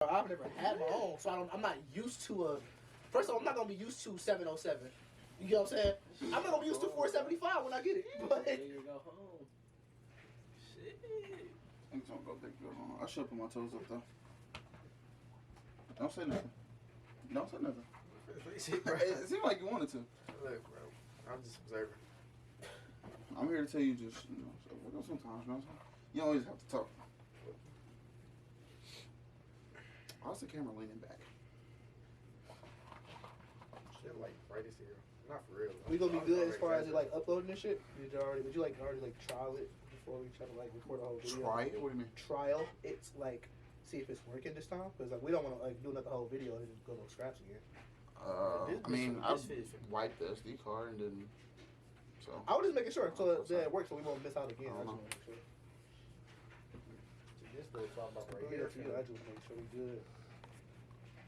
I've never had my own, so I'm not used to a. First of all, I'm not gonna be used to 707. You get what I'm saying? I'm not gonna be used to 475 when I get it. But there you go home. Shit. I'm just gonna go take it home. I should put my toes up though. Don't say nothing. Don't say nothing. It seemed like you wanted to. Look, bro. I'm just observing. I'm here to tell you just, so sometimes, you know what I'm saying? You always have to talk. How's the camera leaning back? Shit, like, right this here. Not for real. We gonna be good as far as like uploading this shit? Would you already trial it before we try to like record the whole video? Try it? What do you mean? Trial. It's like, see if it's working this time. Because like, we don't want to like do another whole video and just go no scraps again. I wiped the SD card and then, so. I was just making sure so that it works so we won't miss out again. I just want to make sure. This little talk about right here. here. I just make sure we good.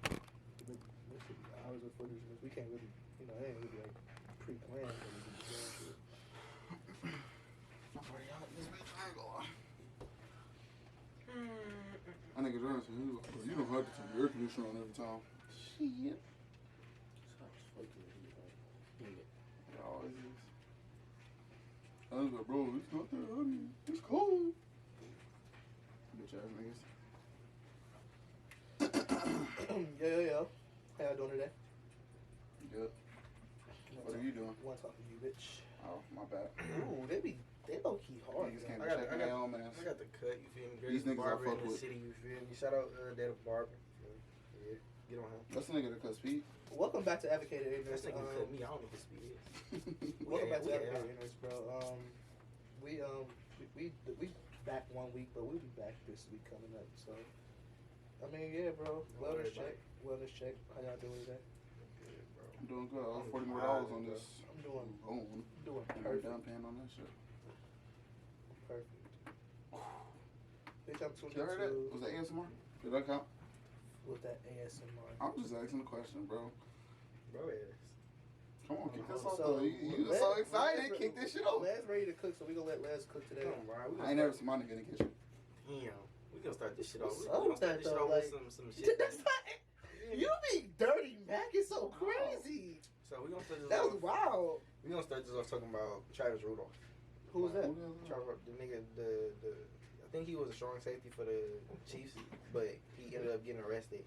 This should be hours of footage. We can't really, it ain't really like pre-planned. But we can just go into it. I'm already out this bitch. I ain't gonna lie. I think it's honest. You don't have to turn the air conditioner on every time. Shit. It always is. I was like, bro, it's not that honey. It's cold. Bitch ass niggas. Yeah. How y'all doing today? Good. What are you doing? One talking to you, bitch. Oh, my bad. Ooh, they low key hard. Niggas can't be checking their own ass. I got the cut, you feel me? These niggas barber I fuck in the with. city, you feel me? Shout out Data Barber. Yeah, get on him. That's the nigga that cut speed. Welcome back to Advocated Ignorance. That nigga cut me. I don't know what speed is. Welcome back to Advocated Ignorance, bro. We back 1 week, but we'll be back this week coming up. So, I mean, yeah, bro. Wellness check. How y'all doing today? Good, bro. I'm doing good. I was $40 more on this. I'm doing perfect. perfect. Down paying on that shit. Perfect. Bitch, I'm tuned You heard into. that? Was that ASMR? Did that count? With that ASMR. I'm just asking the question, bro. Bro, yes. Come on, kick this off So, though. You so excited. Kick this shit off. Les ready to cook, so we gonna let Les cook today. Come on, bro. I ain't never seen my nigga in the kitchen. Damn. We gonna start this shit off. What's We up gonna with start that, this shit though? off Like, with some shit. That's not. You be dirty, Mac. It's so crazy. So we gonna start this That off. was wild. We gonna start this off talking about Travis Rudolph. Who was that? Travis, the nigga, the I think he was a strong safety for the Chiefs, but he ended up getting arrested,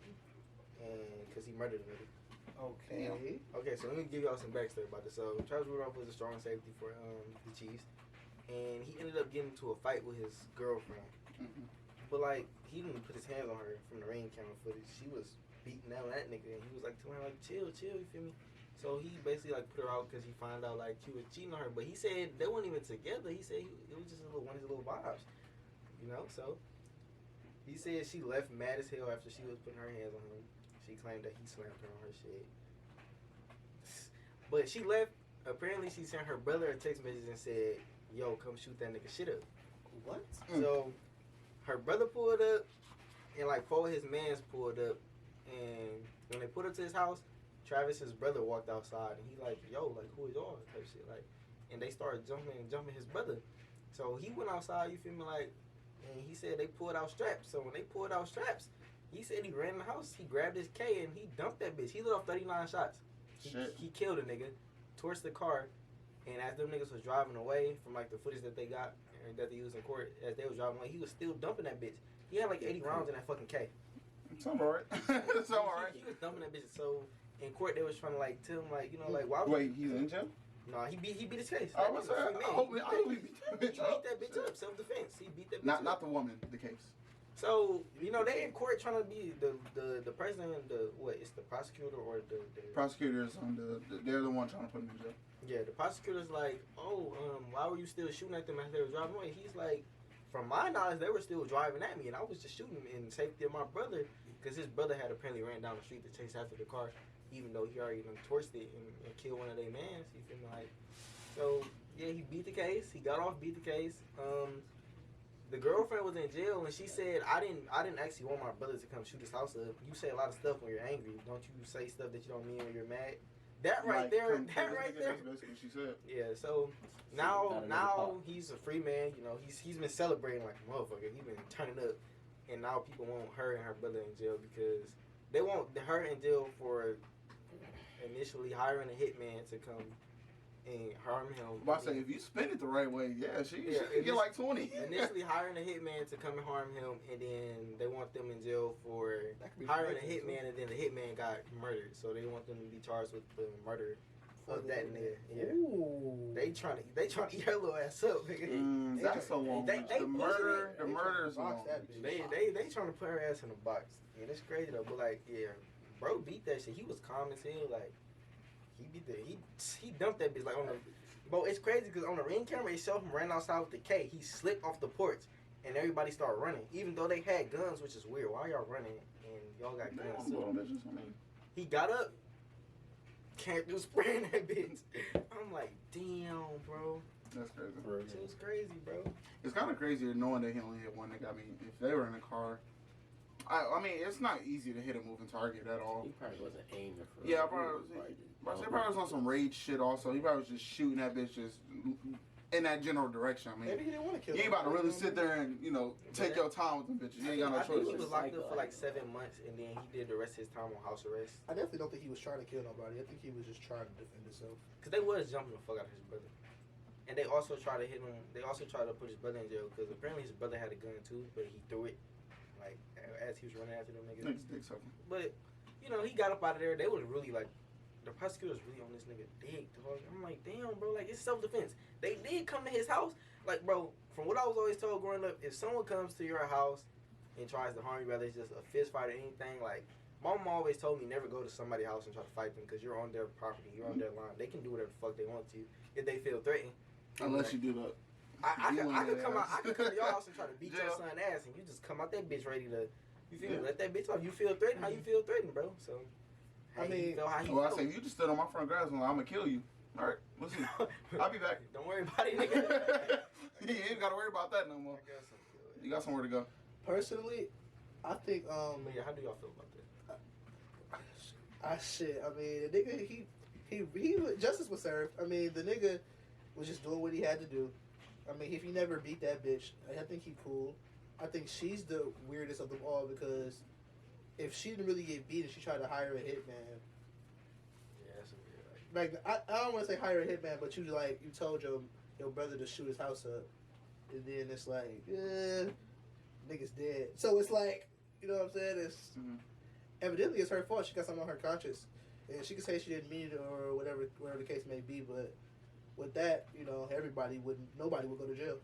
and because he murdered a nigga. Okay. Okay, so let me give y'all some backstory about this. So Travis Rudolph was a strong safety for the Chiefs, and he ended up getting into a fight with his girlfriend. Mm-hmm. But like he didn't put his hands on her from the ring camera footage. She was beating down that nigga, and he was like telling her like chill, you feel me? So he basically like put her out because he found out like she was cheating on her. But he said they weren't even together. He said it was just one of his little vibes, So he said she left mad as hell after she was putting her hands on him. She claimed that he slammed her on her shit. But she left. Apparently, she sent her brother a text message and said, "Yo, come shoot that nigga shit up." What? So her brother pulled up, and like four of his mans pulled up, and when they put up to his house, Travis's brother walked outside, and he like, "Yo, like who is y'all?" type shit, like, and they started jumping his brother. So he went outside, you feel me, like, and he said they pulled out straps. So when they pulled out straps, he said he ran in the house, he grabbed his K and he dumped that bitch. He lit off 39 shots. He killed a nigga, torched the car, and as them niggas was driving away from like the footage that they got and that they used in court, as they was driving away, he was still dumping that bitch. He had like 80 rounds in that fucking K. It's alright. It's alright. He was dumping that bitch. So in court they was trying to like tell him like, like why? Wait, he's in jail? No, he beat his case. I was saying, I hope he beat that bitch up. He beat that bitch up, self-defense. He beat that bitch up. Not the woman, the case. So, they in court trying to be the president, it's the prosecutor or the prosecutors they're the one trying to put him in jail. Yeah, the prosecutor's like, why were you still shooting at them as they were driving away? He's like, from my knowledge, they were still driving at me, and I was just shooting in safety of my brother, because his brother had apparently ran down the street to chase after the car, even though he already torched it and killed one of their mans. You feel me? Like, so yeah, he beat the case. He got off, beat the case. The girlfriend was in jail, and she said, I didn't actually want my brother to come shoot his house up. You say a lot of stuff when you're angry. Don't you say stuff that you don't mean when you're mad? That right there. That's basically what she said. Yeah, so now he's a free man. He's been celebrating like a motherfucker. He's been turning up. and now people want her and her brother in jail because they want her in jail for initially hiring a hitman to come and harm him. But I say, if you spin it the right way, she can get like 20. Initially hiring a hitman to come and harm him, and then they want them in jail for hiring a hitman, and then the hitman got murdered. So they want them to be charged with the murder of that nigga. Yeah. Ooh. They trying to eat her little ass up, nigga. That's so long. The murder is long. They trying to put her ass in a box. Yeah, that's crazy though. But like, bro beat that shit. He was calm as hell. Like, he dumped that bitch like on the. Bro, it's crazy because on the ring camera it showed him running outside with the K. He slipped off the porch, and everybody started running, even though they had guns, which is weird. Why y'all running and y'all got guns? So he got up. Can't do spraying that bitch. I'm like, damn, bro. That's crazy. It was crazy, bro. It's kind of crazier knowing that he only hit one nigga. I mean, if they were in a car, I mean, it's not easy to hit a moving target at all. He probably wasn't aiming for. Yeah, he probably was on some rage shit. Also, he probably was just shooting that bitch just in that general direction. I mean, maybe he didn't want to kill. You ain't about to really sit there and take your time with them bitches. You ain't got no choice. He was locked up for like 7 months, and then he did the rest of his time on house arrest. I definitely don't think he was trying to kill nobody. I think he was just trying to defend himself. Cause they was jumping the fuck out of his brother, and they also tried to hit him. They also tried to put his brother in jail because apparently his brother had a gun too, but he threw it like as he was running after them niggas. But he got up out of there. They was really like. The prosecutors really on this nigga dick, dog. I'm like, damn, bro, like, it's self-defense. They did come to his house. Like, bro, from what I was always told growing up, if someone comes to your house and tries to harm you, whether it's just a fist fight or anything, like, my mom always told me never go to somebody's house and try to fight them because you're on their property. You're on their line. They can do whatever the fuck they want to if they feel threatened. Unless you do that. I could come to your house and try to beat your son's ass, and you just come out that bitch ready to, you feel me? Let that bitch off. You feel threatened? How you feel threatened, bro? So... I mean, I say, if you just stood on my front grass, I'm gonna kill you. All right, we'll see. I'll be back. Don't worry about it, nigga. You ain't gotta worry about that no more. You got somewhere to go. Personally, I think. How do y'all feel about that? I mean, the nigga, he justice was served. I mean, the nigga was just doing what he had to do. I mean, if he never beat that bitch, I think he cool. I think she's the weirdest of them all because. If she didn't really get beat and she tried to hire a hitman, yeah, that's weird. Like I don't want to say hire a hitman, but you told your brother to shoot his house up, and then it's like, nigga's dead. So it's like, you know what I'm saying? It's evidently it's her fault. She got something on her conscience, and she can say she didn't mean it or whatever the case may be. But with that, nobody would go to jail.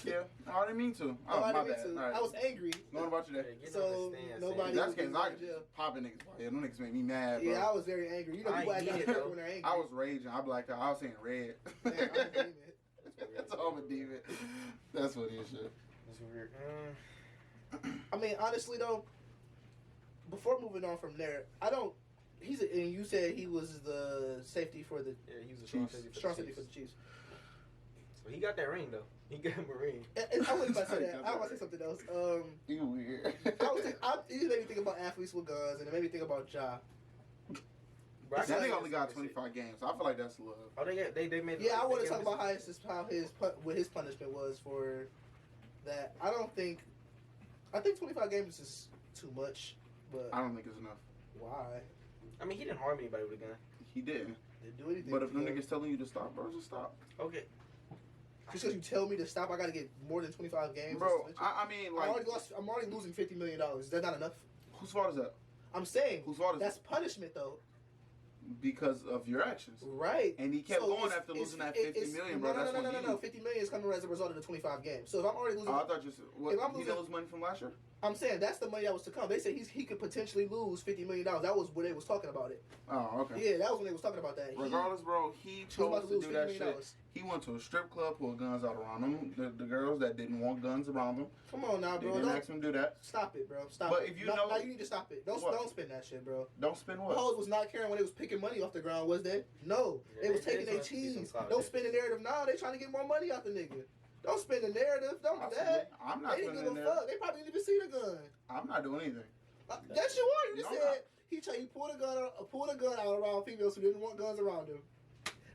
Yeah, I didn't mean to. I didn't mean to. Right. I was angry. What about you, yeah, so nobody. That's because I popping niggas. Yeah, them niggas make me mad. Bro. Yeah, I was very angry. People act like when they're angry. I was raging. I blacked out. I was saying red. Man, I'm a demon. That's all I'm a demon. That's what it is. Shit. That's weird. I mean, honestly though, before moving on from there, I don't. And you said he was the safety for the. Yeah, he was the strong safety for the Chiefs. So he got that ring though. He got a ring. I wasn't about to say that. I want to say something else. You weird. You made me think about athletes with guns, and it made me think about Ja. That nigga only got 25 games. So I feel like that's love. Oh, they made. Yeah, I want to talk about what his punishment was for that. I think 25 games is too much, but I don't think it's enough. Why? I mean, he didn't harm anybody with a gun. He didn't. Didn't do anything. But if the nigga's telling you to stop, bro, just stop. Okay. Just because you tell me to stop, I got to get more than 25 games. Bro, I mean, like... I'm already losing $50 million. Is that not enough? Whose fault is that? I'm saying... Whose fault is that's punishment, though. Because of your actions. Right. And he kept going after losing that $50 million, bro. No. $50 million is coming as a result of the 25 games. So if I'm already losing... I thought you said... What, he didn't lose money from last year? I'm saying that's the money that was to come. They said he could potentially lose $50 million. That was when they was talking about it. Oh, okay. Yeah, that was when they was talking about that. Regardless, bro, he chose to do that shit. He went to a strip club, pulled guns out around him. The girls that didn't want guns around them. Come on now, bro. They didn't ask him to do that. Stop it, bro. Stop but it. If you know... Now you need to stop it. Don't spend that shit, bro. Don't spend what? The hoes was not caring when they was picking money off the ground, was they? No. Yeah, they was taking their cheese. Don't spin the narrative now. They trying to get more money out the nigga. Don't spin the narrative. Don't do that. I'm not doing that. They didn't give a fuck. They probably didn't even see the gun. I'm not doing anything. That's your word. You just said he pulled a gun out around females who didn't want guns around him.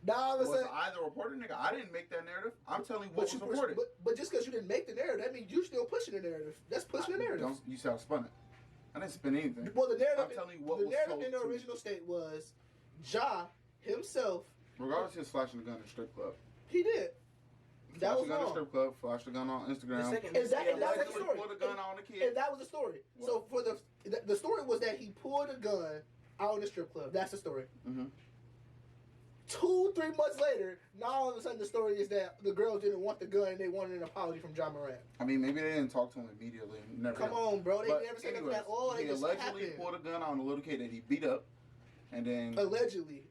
Nah, I'm was saying. I the reporter, nigga? I didn't make that narrative. I'm telling you what But was you reported. but just because you didn't make the narrative, that means you still pushing the narrative. That's pushing the narrative. You said I spun it. I didn't spin anything. Well, the narrative. I'm telling you what the was narrative told in the to me. original state was Ja himself. Regardless, he was flashing the gun in a strip club. He did. That Flashed was the gun in a wrong. strip club. Flashed the gun on Instagram. And that was the story. Pulled a gun on the kid. And that was the story. What? So for the story was that he pulled a gun out in the strip club. That's the story. Mm-hmm. 2-3 months later, now all of a sudden the story is that the girls didn't want the gun and they wanted an apology from John Moran. I mean, maybe they didn't talk to him immediately. Never. Come on, bro. They But never said nothing anyways, at all. They he just allegedly happened. pulled a gun on a little kid that he beat up, and then Allegedly.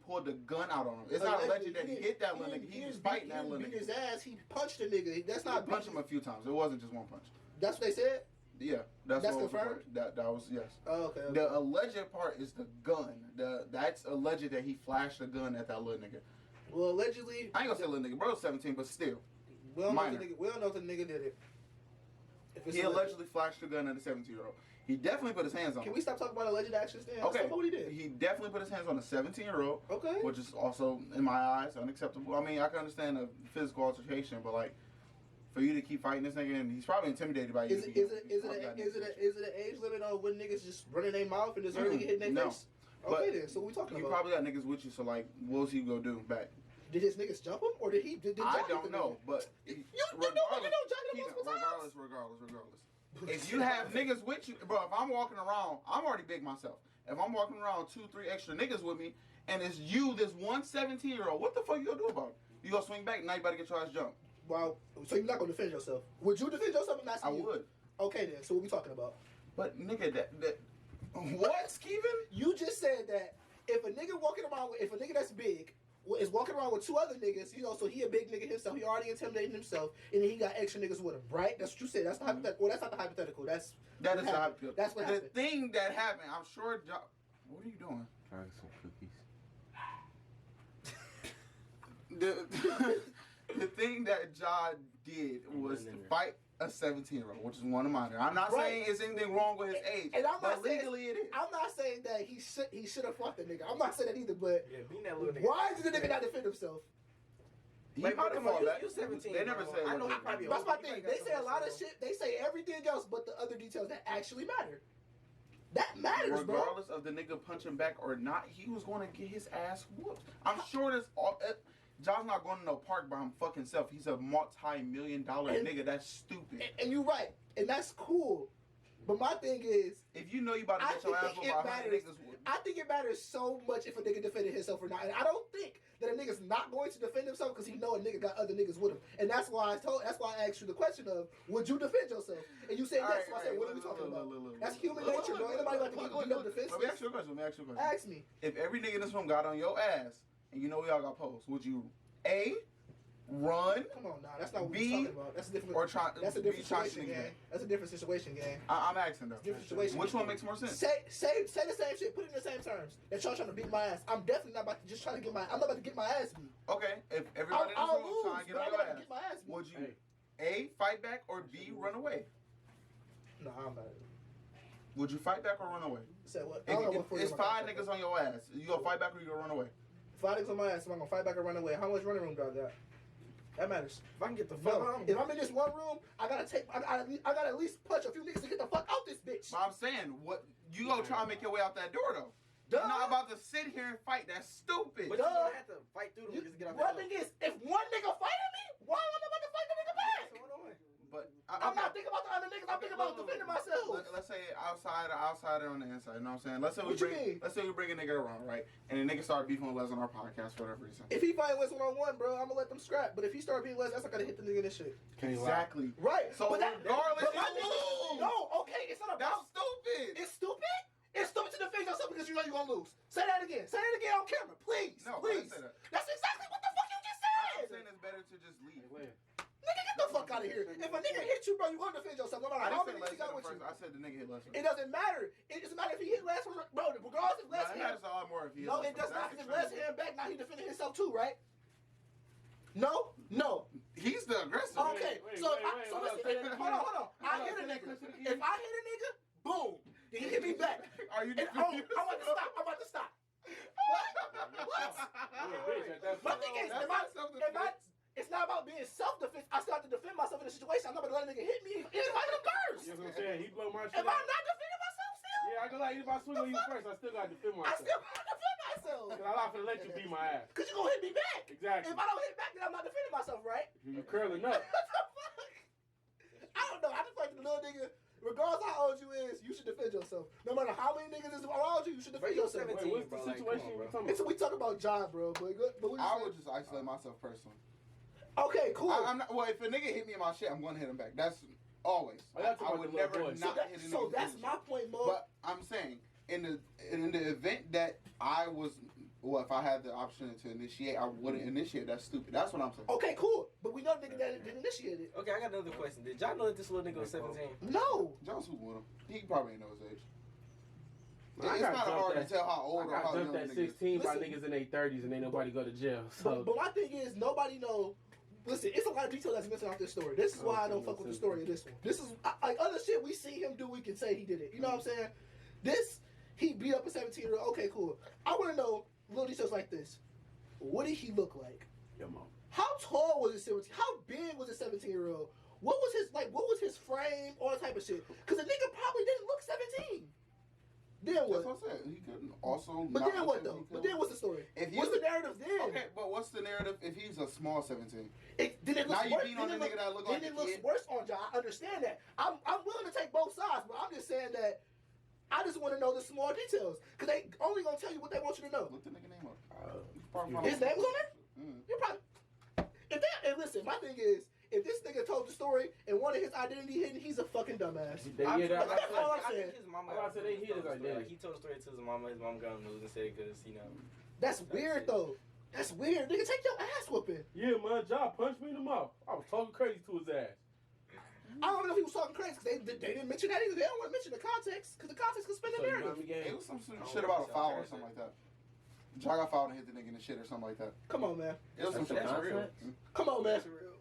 pulled the gun out on him. It's not alleged that he hit that little nigga. He was fighting that little He beat his nigga. ass. He punched the nigga. That's He not punched him a few times. It wasn't just one punch. That's what they said? Yeah, that's what was confirmed? reported. That was yes. Oh, okay. The alleged part is the gun. That's alleged that he flashed a gun at that little nigga. Well, allegedly. I ain't gonna say little nigga, bro. 17, but still, We don't know if minor. the nigga did it. If it's he alleged. allegedly flashed a gun at a 17-year-old. He definitely put his hands on Can him. we stop talking about alleged actions then? Let's Okay, talk about what he did. he definitely put his hands on a 17-year-old, Okay. which is also, in my eyes, unacceptable. I mean, I can understand a physical altercation, but like, for you to keep fighting this nigga, and he's probably intimidated by you. Is it an age limit on when niggas just running their mouth and just nigga hitting their No. face? But Okay then, so what we talking You about? probably got niggas with you, so like, what's he gonna do back? Did his niggas jump him or did he? Did I Johnny don't hit know, the but nigga? You know Johnny multiple times. regardless. If you have niggas with you, bro, if I'm walking around, I'm already big myself. If I'm walking around 2-3 extra niggas with me, and it's you, this one 17-year-old, what the fuck you gonna do about it? You gonna swing back, now you better get your ass jumped. Wow. So you're not gonna defend yourself? Would you defend yourself? I'm asking I you. would. Okay then. So what we talking about? But nigga, that what, Steven? You just said that if a nigga that's big is walking around with 2 other niggas, you know, so he a big nigga himself, he already intimidating himself, and then he got extra niggas with him, right? That's what you said. That's the hypothetical. Well, that's not the hypothetical. That is the happened. hypothetical. That's what happened. The thing that happened, I'm sure. What are you doing? Trying some cookies. The thing that Ja did was to fight a 17-year-old, which is one of mine. I'm not saying it's anything wrong with his age, And I'm not but saying, legally it is. I'm not saying that he should have fought the nigga. I'm not saying that either. But Yeah, being that little nigga. why did the nigga not defend himself? He Wait, probably come on, fought back. you 17. They never bro. said. I know he what- probably. That's my older. He thing. probably They got say a some lot of stuff. shit. They say everything else, but the other details that actually matter. That matters, bro. Regardless of the nigga punching back or not, he was going to get his ass whooped. I'm sure this. John's not going to no park by him fucking self. He's a multi-million-dollar And- nigga. That's stupid. And you're right, and that's cool. But my thing is, If you know you about to I get your ass think whooped it by 100 matters. niggas, I think it matters so much if a nigga defended himself or not. And I don't think that a nigga's not going to defend himself because he know a nigga got other niggas with him. And that's why I asked you the question of, would you defend yourself? And you said yes. So I said, what are we talking about? That's human nature, bro. Ain't nobody about to get up defenseless. Let me ask you a question. Ask me. If every nigga in this room got on your ass, and you know we all got posts, would you A, run, Come on, nah. That's not what B, we're talking about. That's a different. or try? That's a be different trying to situation, niggas gang. back? That's a different situation, gang. I'm asking though. Different situation. Which one makes more sense? Say the same shit. Put it in the same terms. That y'all trying to beat my ass. I'm definitely not about to just try to get my. I'm not about to get my ass beat. Okay, if everybody in this I'll room lose, trying to get but on I'm your not about to ass, get my ass beat. would you A, fight back, or B, run away? No, I'm not. Would you fight back or run away? Say what? I don't know what If it's 5 niggas on your ass, you gonna fight back or you gonna run away? 5 niggas on my ass. So I'm gonna fight back or run away. How much running room do I got? That matters. If I can get the fuck No, on. if I'm in this one room, I gotta at least punch a few niggas to get the fuck out this bitch. But I'm saying, what you gonna try and make your way out that door though? Duh. You're not about to sit here and fight. That's stupid. But you don't have to fight through them just to get out One that thing is, if one nigga fighting me, why am I about to fight the nigga back? But I'm not thinking about the other niggas. I'm thinking about defending myself. Let's say outsider on the inside. You know what I'm saying? Let's say What you mean? let's say we bring a nigga around, right? And the nigga start beefing with Les on our podcast for whatever reason. If he fighting Les one-on-one, bro, I'm gonna let them scrap. But if he start beating Les, that's not gonna hit the nigga in this shit. Exactly. Right. So but regardless, but my you nigga- lose. No, okay, it's not That's about. stupid. It's stupid. It's stupid to defend yourself because you know you're gonna lose. Say that again. Say that again on camera, please. No, I please. didn't say that. That's exactly what the fuck you just I'm said. saying it's better to just leave. Nigga, get the fuck out of here. If a nigga hit you, bro, you gonna defend yourself. No matter I how didn't many say niggas he got Les with hit you. him first. I said the nigga hit Les first. It doesn't matter. It doesn't matter if he hit Les from bro. Regardless if Les That hit. matters a lot more if he hit No, Les it does first. not. That's Because if Les extreme. hit him back, now he defending himself too, right? No. He's the aggressor. Okay. So listen. Hold on. I hit a nigga. If I hit a nigga, boom. Then he hit me back. Are you And, defending I'm about to stop. What? bitch at that My point. thing is, That's if not self-defense. it's not about being self-defense. I still have to defend myself in a situation. I'm not gonna let a nigga hit me. Even if I hit him first. You know what I'm saying? He blow my shit Am I not defending myself still? Yeah, I can like, if I swing on you first, I still got to defend I myself. still gotta defend myself. Cause I'm not gonna let you beat my ass. Cause you gonna hit me back. Exactly. If I don't hit back, then I'm not defending myself, right? You curling up. What the fuck? I don't know. I just like the little nigga. Regardless of how old you is, you should defend yourself. No matter how many niggas is around you, you should defend Bro, you yourself. 17. Wait, what's the bro, like, situation come on, we bro. talking about? We talk about job, bro. But what I you would just isolate myself personally. Okay, cool. I'm not, well, if a nigga hit me in my shit, I'm gonna hit him back. That's always. Oh, that's I about would the little never boys. not hit a nigga. So that's in my shit. point, Mo. But I'm saying, in the event that I was, well, if I had the option to initiate, I wouldn't initiate. That's stupid. That's what I'm saying. Okay, cool. But we know the nigga that didn't initiate it. Okay, I got another question. Did y'all know that this little nigga was 17? No. Jones who with him? He probably ain't know his age. I It's got kind of jumped hard at- to tell how old I or got how young jumped a at nigga is. 16 by Listen. niggas in their 30s and ain't nobody go to jail. So But my thing is, nobody know. Listen, it's a lot of detail that's missing out this story. This is why I don't fuck with the story of this one. This is like other shit we see him do. We can say he did it. You know what I'm saying? This he beat up a 17-year-old. Okay, cool. I want to know little details like this. What did he look like? Your mom. How tall was this 17? How big was this 17-year-old? What was his like? What was his frame? All that type of shit. Because the nigga probably didn't look 17. Then That's what? what I said. He couldn't also. But not then look what at though? him. But then what's the story? If you- What's the narrative then? Okay, but what's the narrative if he's a small 17? Did it look Now you worse? beat on Did the it nigga that look like did a it look kid? worse on John? I understand that. I'm willing to take both sides, but I'm just saying that I just want to know the small details because they only gonna tell you what they want you to know. Look the nigga name up. His name was on there. Mm. You probably. And listen, my thing is, if this nigga told the story and wanted his identity hidden, he's a fucking dumbass. That's all I'm I saying. think his mama. I said they hid his Like, identity. he told the story to his mama. His mama got on the news and said it because That's weird it. though. That's weird. Nigga, take your ass whooping. Yeah, man, John punched me in the mouth. I was talking crazy to his ass. I don't know if he was talking crazy because they didn't mention that either. They don't want to mention the context because the context could spin the So, you know narrative. what I mean? It was some shit about a foul or something like that. Jaw got fouled and hit the nigga in the shit or something like that. Come on, man. It was some shit. That's real. Come on, man. real.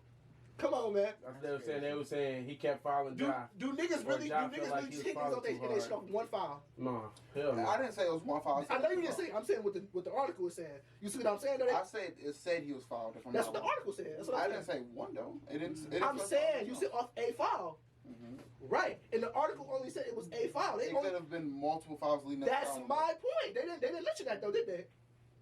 Come on, man. That's what they were saying. They were saying he kept fouling Do John. niggas Or really John felt like he was take niggas falling on they too and they hard. shit off one foul? No, hell no. I didn't say it was one foul. I know you didn't say. I'm saying what the article was saying. You see what I'm saying? Though? I said it said he was fouled. If I'm That's not what the wrong. article said. That's what I I'm didn't saying. say one though. It didn't. I'm saying you said off a foul. Mm-hmm. Right, and the article only said it was a foul. They It only, could have been multiple fouls leading up. that's to foul. my point. They didn't mention that though, did they?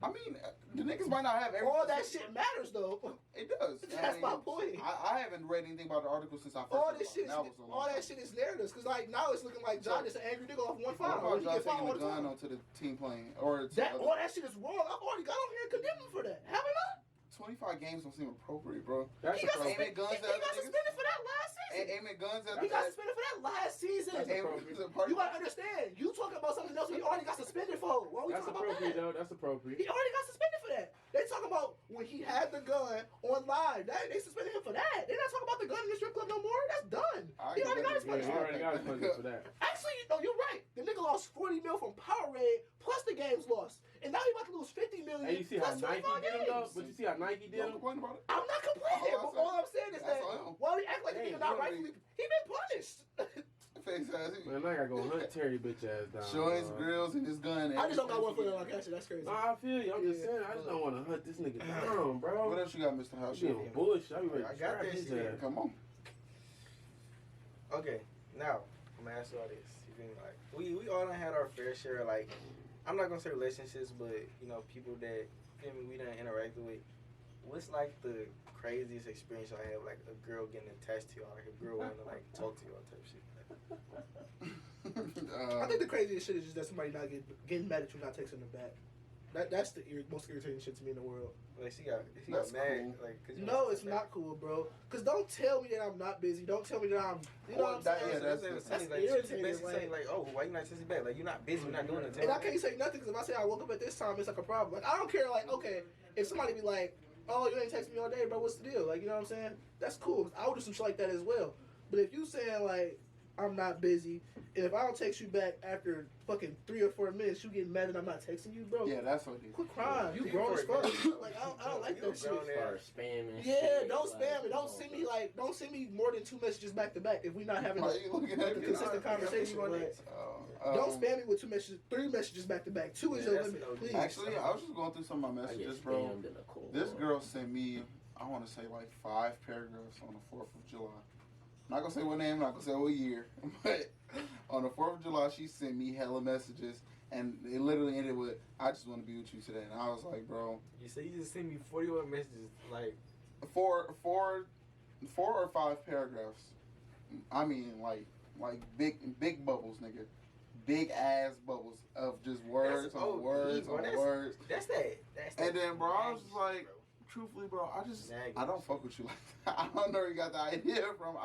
I mean, the niggas might not have everything. All that shit matters though. It does. That's my point. I haven't read anything about the article since I first. All heard this about shit, it. all that shit is narratives. Cause like now it's looking like John is an angry nigga off one What foul. about He John get fouled taking all the the gun time. onto the team playing or to That all that shit is wrong. I've already got on here and condemned him for that. Haven't I? 25 games don't seem appropriate, bro. That's He got Aiming guns at other niggas? suspended for that last season. Aiming guns at He got suspended for that last season. That's appropriate. You gotta understand. You talking about something else he already got suspended for. Why are we That's talking about appropriate, that? though. That's appropriate. He already got suspended for that. They talking about when he had the gun on live. They suspended him for that. They're not talking about the gun in the strip club no more. That's done. He already got his Yeah, he punishment. already got his punishment for that. Actually, no, you're right. The nigga lost 40 mil from Powerade plus the games lost. And now he about to lose 50 million And you see how plus Nike 25 did him, though? games. But you see how Nike did Don't him? complain about it. I'm not complaining, but all I'm saying is that That's all. while he act like the Hey, nigga not you rightfully, he been punished. Face ass. Man, I gotta go hunt Terry bitch ass down. Show his dog. grills and his gun. I just don't got one foot in my catcher. That's crazy. Nah, I feel you. I'm just Yeah. saying, I just don't want to hunt this nigga down, bro. What else you got, Mr. House? She on bullshit. I be ready I to got trap that his shit. ass. Come on. Okay, now I'm gonna ask you all this. You feel me? Like we all done had our fair share of, like, I'm not gonna say relationships, but you know, people that, feel me, we done interacted with. What's like the craziest experience y'all have, like a girl getting attached to y'all, like a girl wanting to like talk to y'all type shit? I think the craziest shit is just that somebody not getting mad at you not texting them back. That's the most irritating shit to me in the world. Like she got That's mad, cool. like, 'cause you No, know, it's not cool, bro. Cause don't tell me that I'm not busy. Don't tell me that I'm. You know Well, what I'm that- saying? yeah, That's that's like, she irritating, basically like- saying like, oh, why you not texting back? Like, you're not busy, you're not doing it. And I can't say nothing because if I say I woke up at this time, it's like a problem. Like I don't care. Like okay, if somebody be like, oh, you ain't texting me all day, bro. What's the deal? Like you know what I'm saying? That's cool. I would do some shit like that as well. But if you saying like I'm not busy, and if I don't text you back after fucking 3 or 4 minutes, you getting mad that I'm not texting you, bro. Yeah, that's what it is. Quit crying. You Yeah, grown as fuck. for- Like I don't like You that shit. grown ass. Start spamming. Yeah, shit, don't like, spam it. Don't oh, send me like, don't send me more than 2 messages back to back if we not having Why a you looking at me? consistent conversation. Like, Like, Don't spam me with 2 messages, 3 messages back to back. 2 is Yeah, your that's limit, no- please. Actually, I was just going through some of my I get messages, bro. spammed in a call. This girl sent me, I want to say like 5 paragraphs on the 4th of July. I'm not gonna say what name, not gonna say what year, but on the 4th of July, she sent me hella messages, and it literally ended with, "I just want to be with you today," and I was like, bro, You say you just sent me 41 messages, like, four or 5 paragraphs. I mean, like big bubbles, nigga. Big ass bubbles of just words That's on OD, words bro. on That's- words. that's that. And then, bro, I was nagging just like, shit, bro. truthfully, bro, Nagging I don't fuck with you like that. I don't know where you got the idea from.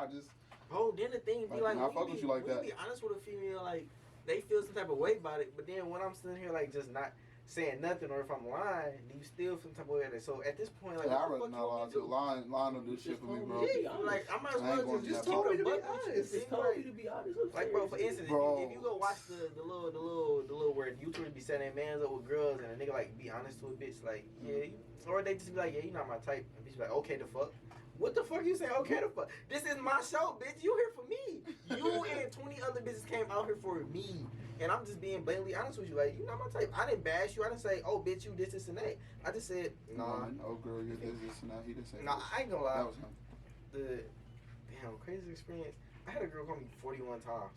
Bro, then the thing be like, I fuck with you like when that. you be honest with a female, like, they feel some type of way about it, but then when I'm sitting here, like, just not saying nothing, or if I'm lying, you still feel some type of way about it. So at this point, like, Yeah, I'd what rather the not lie fuck to you want me to do? line don't do shit for me, bro. Yeah, Like, I might as I ain't well going just to keep that it told me to be buck with you. honest. Just told you to be honest. Like, bro, for instance, Bro. if you go watch the little where YouTubers be setting their mans up with girls and a nigga like be honest to a bitch, like, yeah, or they just be like, yeah, you not my type, and bitch be like, okay, the fuck. What the fuck you saying? Okay, the fuck. This is my show, bitch. You here for me. You and 20 other bitches came out here for me, and I'm just being blatantly honest with you. Like, you not my type. I didn't bash you. I didn't say, oh, bitch, you this and that. I just said, nah. Oh, girl, you're this and that. He didn't say Nah, that. I ain't gonna lie. That was him. The damn crazy experience. I had a girl call me 41 times.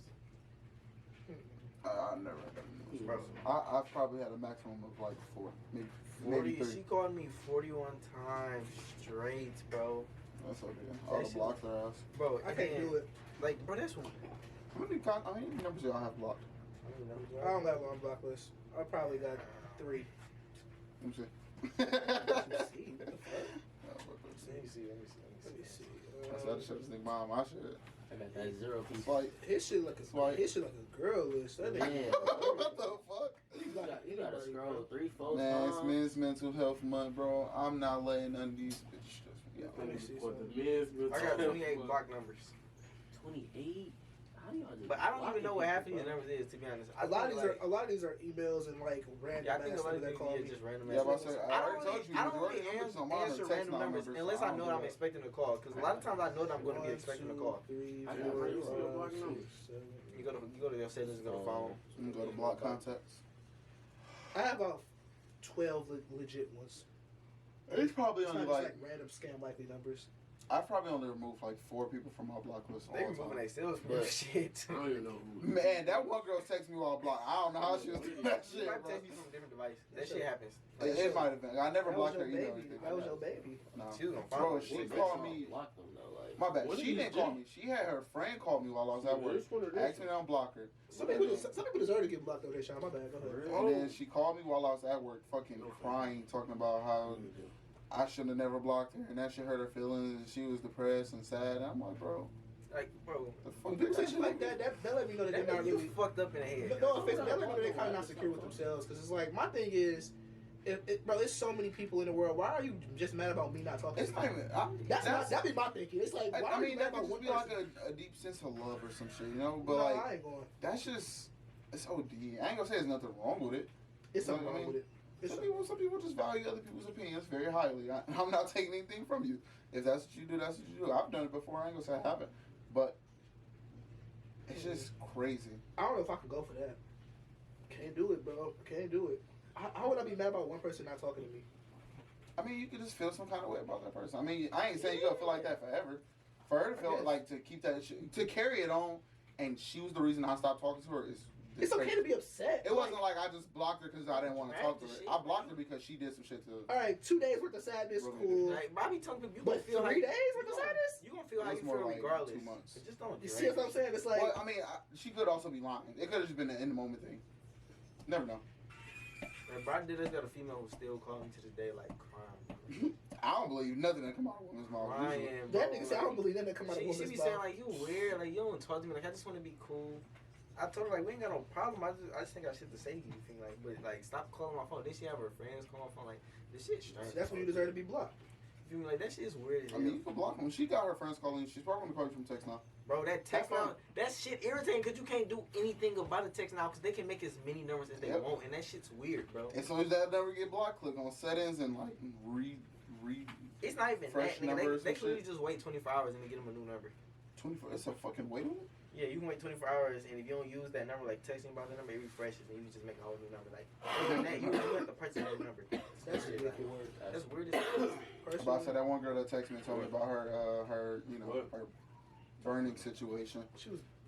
I never had that. Bro. I probably had a maximum of like 4, maybe 40. 3. She called me 41 times straight, bro. That's okay. All the shit- blocks are ass. Bro, I can't do it. Like, bro, that's what. How many numbers y'all have blocked? I don't got a long block list. I probably got 3. Let me see. Let me see. What the fuck? Let me see. Let me see. I said I should just think my shit. I got that 0 piece. It's like, His shit like a girl list. That Man. nigga. what the fuck? You gotta scroll 3-4 Man, it's times. Men's Mental Health Month, bro. I'm not letting none of these bitches stress me out. Let me see For something. the men's mental I got health 28 month. block numbers. 28. How do y'all just But I don't even know what half of these people, numbers is, to be honest. A lot of these are emails and like random Yeah, I think a ass lot niggas of that these call are me. just random Yeah, ass but I numbers. said, I I already don't told really, you, I don't majority really of numbers on mine are answer text random numbers numbers. unless I know that I'm expecting a call. Because a lot of times I know that I'm going to be expecting a call. I got raised to your block numbers. You go to your settings and go to phone. You can go to block contacts. I have about 12 legit ones. It's probably It's only not just like, like random scam likely numbers. I've probably only removed like 4 people from my block list all They the removing time. themselves from But- shit. I don't even know who. Man, that one girl texted me while blocked. I don't know how she was doing that She shit, might bro. text you from a different device. That shit happens. It might have been. I never That was blocked your her email or baby. anything. That was your baby. No. She was on Bro, fire. she What called bitch me. block them though? Like, My bad. What She did didn't you call do? me. She had her friend call me while I was at work. Which one of Asked me this? to unblock her. Some people deserve to get blocked over their shot. My bad. Go ahead. And then she called me while I was at work, fucking crying, talking about how I shouldn't have never blocked her, and that shit hurt her feelings, and she was depressed and sad. And I'm like, bro, Like, bro, the When fuck? people say shit like that, that let me know that they're that not you really. fucked up in the head. No offense, that let me know they're kind of not secure with themselves. Because it's like, my thing is, bro, there's so many people in the world. Why are you just mad about me not talking It's to not you? even. That'd be my thinking. It's like, why I are you mean, mad that about could one just be person? like a deep sense of love or some shit, you know? But No, like, I ain't going. that's just, it's OD. I ain't gonna say there's nothing wrong with it. It's You know something what I wrong mean? with it. It's Some people just value other people's opinions very highly. I'm not taking anything from you. If that's what you do, that's what you do. I've done it before. I ain't gonna say I haven't, but it's just crazy. I don't know if I can go for that. Can't do it, bro. Can't do it. How would I be mad about one person not talking to me? I mean, you could just feel some kind of way about that person. I mean, I ain't saying you gotta feel like that forever. For her to feel guess. like to keep that to carry it on, and she was the reason I stopped talking to her is. It's okay to be upset. It wasn't like I just blocked her because I didn't want to talk to her. Shit. I blocked her because she did some shit to. All right, 2 days worth of sadness, Really? cool. Like, Bobby telling people, you But gonna feel 3 like days worth of sadness? You gonna feel It how was you more feel like regardless. 2 months. But just don't. You see what I'm saying? It's like, Well, I mean, she could also be lying. It could have just been an in the moment thing. Never know. And Brian did got a female who still calling me to this day like crying. I don't believe nothing that come out of a woman's mouth. usually. Crying, that bro, nigga said, I don't believe that nigga come out of She woman's be mouth. saying like, you weird, like you don't talk to me, like I just want to be cool. I told her like we ain't got no problem. I just think I got shit to say to you. Thing like, but like stop calling my phone. Then she have her friends call my phone. Like this shit strange. See, that's when you deserve to be blocked. You feel me? Like that shit is weird. As I mean, hell. you can block them. She got her friends calling. She's probably gonna call you from text now. Bro, that text Have fun. now, that shit irritating because you can't do anything about a text now because they can make as many numbers as they Yep. want, and that shit's weird, bro. As soon as that number get blocked, click on settings and like read. It's not even Fresh that, nigga. numbers They and clearly shit. just wait 24 hours and they get them a new number. 24. It's a fucking wait on it. Yeah, you can wait 24 hours, and if you don't use that number, like texting about the number, it refreshes, and you just make a whole new number. Like, other than that, you have to purchase a new number. That's Shit, wicked like, word. that's weird as hell. About to say that one girl that texted me and told me about her you know, What? her burning situation.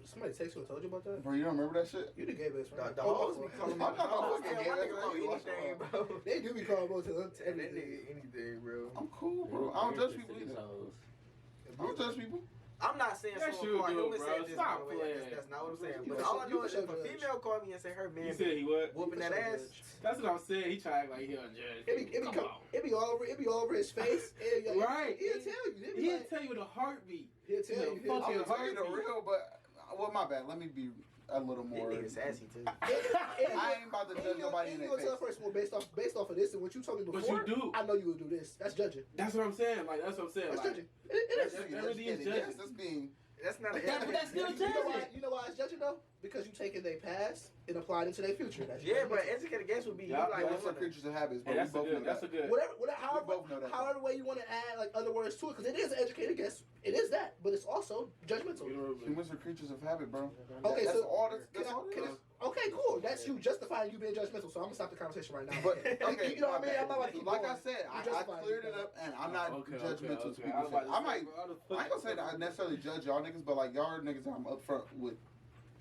Somebody texted you and told you about that? Bro, you don't remember that shit? You the gay best friend. The hoes be calling me. I'm not no fucking My gay nigga best do friend. anything, bro. They do be calling both of them to And that everything. nigga anything, bro. I'm cool, bro. I don't judge people either. I don't judge people. I'm not saying Yes, so you far. I do, know it bro. said this, Stop by the way. playing. That's not what I'm saying. You But can all I show- know you is can if a show female called me and said her You man said he what? whooping that You can ass, judge. That's what I'm saying. He tried like he'll judge. It be all over his face. Right. He'll tell you. He'll be He'll like, tell you with a heartbeat. he'll tell you. Fuck I'm your gonna tell you the heartbeat. real, but well, my bad. Let me be a little that more. nigga sassy too. I ain't about to judge nobody in you their gonna tell face. first, well, based off of this and what you told me But before, you do. I know you would do this. That's judging. That's what I'm saying. Like that's what I'm saying. That's Like, judging. It is. That really is Yes, judging. that's being. That's not But that's still You know why? judging. You know why it's judging though? Because you taking their past and applied it to their future. That's Yeah, judgmental. but educated guess would be you Yeah, like That's what what creatures of habits, Hey, but we that's a both know good. That's a that. good. whatever, both know that. however way you want to add like other words to it, because it is an educated guess. It is that, but it's also judgmental. Humans are creatures of habit, bro. Okay, That's so all. That's Can all it I, is. okay, cool. That's you justifying you being judgmental. So I'm gonna stop the conversation right now. But okay, you know what I mean? I'm not about to keep like going. I said, I justifying cleared it it. up, and I'm not judgmental to I people. was about to I say, might. bro, I ain't gonna say that I necessarily judge y'all niggas, but like y'all niggas, I'm upfront with.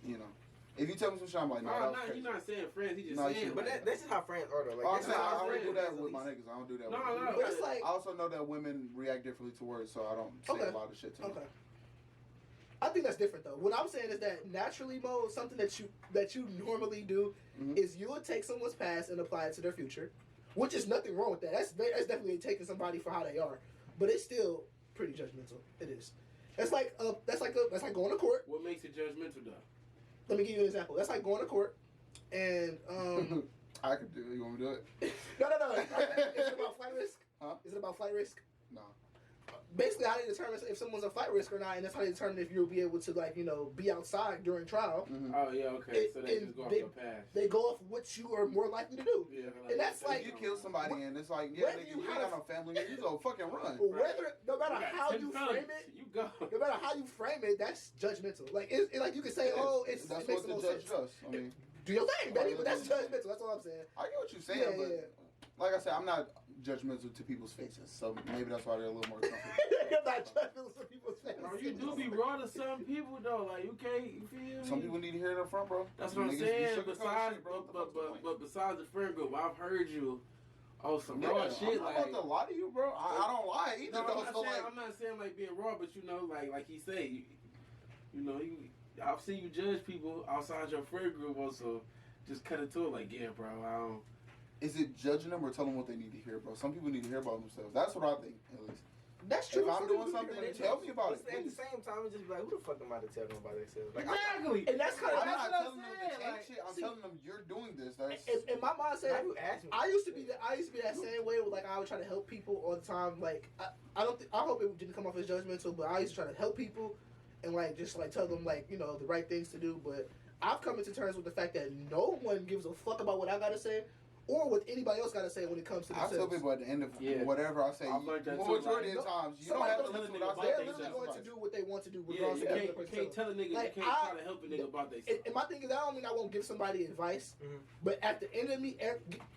You know, if you tell me some shit, I'm like, no, that was No, crazy. he's not saying friends. He just No, saying. But like, that's just how friends are though. Like, Oh, I'm that's saying how I don't friends do that at with my least. niggas. I don't do that. No, with no, women. But it's like I also know that women react differently to words, so I don't say Okay. a lot of shit to them. okay. I think that's different though. What I'm saying is that naturally, Mo, something that you normally do Mhm. is you would take someone's past and apply it to their future, which is nothing wrong with that. That's definitely taking somebody for how they are, but it's still pretty judgmental. It is. That's like going to court. what makes it judgmental though? Let me give you an example. That's like going to court, and I could do it. You want me to do it? no. Is it about flight risk? Huh? Is it about flight risk? No. Basically, how they determine if someone's a flight risk or not, and that's how they determine if you'll be able to, like, you know, be outside during trial. Mm-hmm. Oh yeah, okay. So they just go off your past. They go off what you are more likely to do. Yeah, And that's If like- you kill somebody and it's like, yeah, Whether nigga, you you ain't have- got no family, you go fucking run. Whether, no matter You got how 10 you felonies. frame it, You go. no matter how you frame it, that's judgmental. Like, like you can say, oh, it That's makes what the the most judge sense. does. I mean, Do your thing, baby, but that's judgmental. That's all I'm saying. I get what you're saying, Yeah, but yeah. like I said, I'm not judgmental to people's faces, so maybe that's why they're a little more comfortable. You're not judgmental to people's faces. Bro, you do be raw to some people though. Like you can't. You feel me? Some people need to hear it up front, bro. That's what I'm Niggas be saying. sugarcoating Besides, shit, bro. What the fuck's the point? but besides the friend group, I've heard you. Oh, some Yeah, raw I'm shit. not Like about to lie to you, bro. I don't lie either. no, though, so like, I'm not saying like being raw, but you know, like he say, you know, I've seen you judge people outside your friend group. Also, just cut it to it. Like, yeah, bro, I don't. is it judging them or telling them what they need to hear, bro? Some people need to hear about themselves. That's what I think, at least. That's true. If I'm Some doing people something, do that. tell me about it, At the please. same time, it's just be like, who the fuck am I to tell them about themselves? Like, Exactly. And that's kind of I'm That's not what I'm telling them to saying, change like, shit. I'm see- telling them you're doing this. That's in my Now mindset, you ask me. I used to be that same way. With like I would try to help people all the time. Like I hope it didn't come off as judgmental, but I used to try to help people and like just like tell them like, you know, the right things to do. But I've come into terms with the fact that no one gives a fuck about what I gotta say or what anybody else gotta say when it comes to I tell themselves. people at the end of Yeah. whatever I say, I've learned that too, majority like, of times, you don't have to listen to what I They're say. literally going to do what they want to do Yeah, regardless you of what can't, the you person can't says. tell a nigga. Like, you can't try to help a nigga about themselves. And my thing is, I don't mean I won't give somebody advice, Mhm. but at the end of me,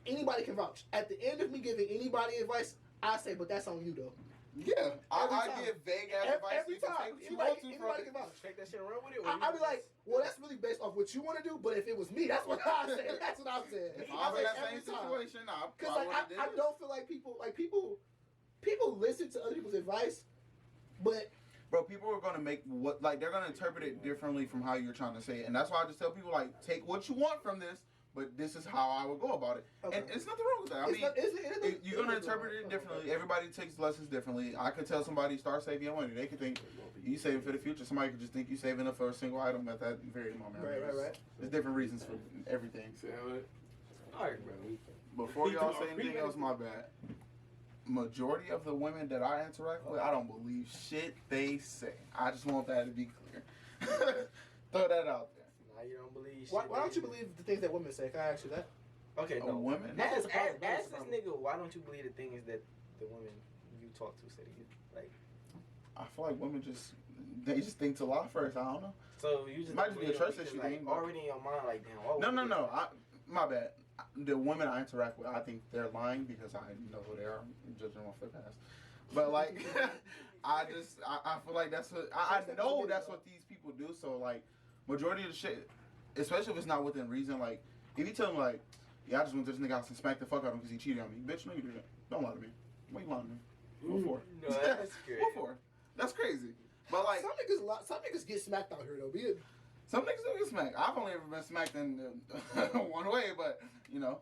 anybody can vouch. At the end of me giving anybody advice, I say, but that's on you though. Yeah, Every I time. give vague ass advice. Every You can time, take what you want to anybody from can it. vouch. Take that shit and run with it. or I you be like, well, that's really based off what you want to do. But if it was me, that's what I said. That's what I'm saying. If I I'm in say that every same time. situation, I Because probably like would've I did don't feel like people listen to other people's advice, but Bro, people are gonna make what like they're gonna interpret it differently from how you're trying to say it, and that's why I just tell people like take what you want from this, but this is how I would go about it, Okay. and it's nothing wrong with that. I it's mean, not, it's you're gonna interpret it differently. Everybody takes lessons differently. I could tell somebody start saving your money. They could think you saving for the future. Somebody could just think you saving up for a single item at that very moment. Right. There's different reasons for everything. See how it- Alright, bro. Before y'all say anything else, my bad. Majority of the women that I interact with, I don't believe shit they say. I just want that to be clear. Throw that out there. Now you don't believe shit. Why don't you that- believe the things that women say? Can I ask you that? Okay, A no. woman? Ask, That's a problem. ask That's a this problem. nigga, why don't you believe the things that the women you talk to say to you? Like, I feel like women just they just think to lie first. I don't know. So you just Might just be a believe trust because, issue like, thing, but- already in your mind, like, damn. Why No, would no, you no. My bad. The women I interact with, I think they're lying because I know who they are. I'm judging them off their past. But like, I feel like that's what I know. That's what these people do. So like, majority of the shit, especially if it's not within reason. Like, if you tell them like, yeah, I just went to this nigga house and smacked the fuck out of him because he cheated on me. Bitch, no, you didn't. Don't lie to me. What you lying to me? What for? No, that's crazy. What for? That's crazy. But like, some niggas get smacked out here though. some niggas do get smacked. I've only ever been smacked in one way, but you know,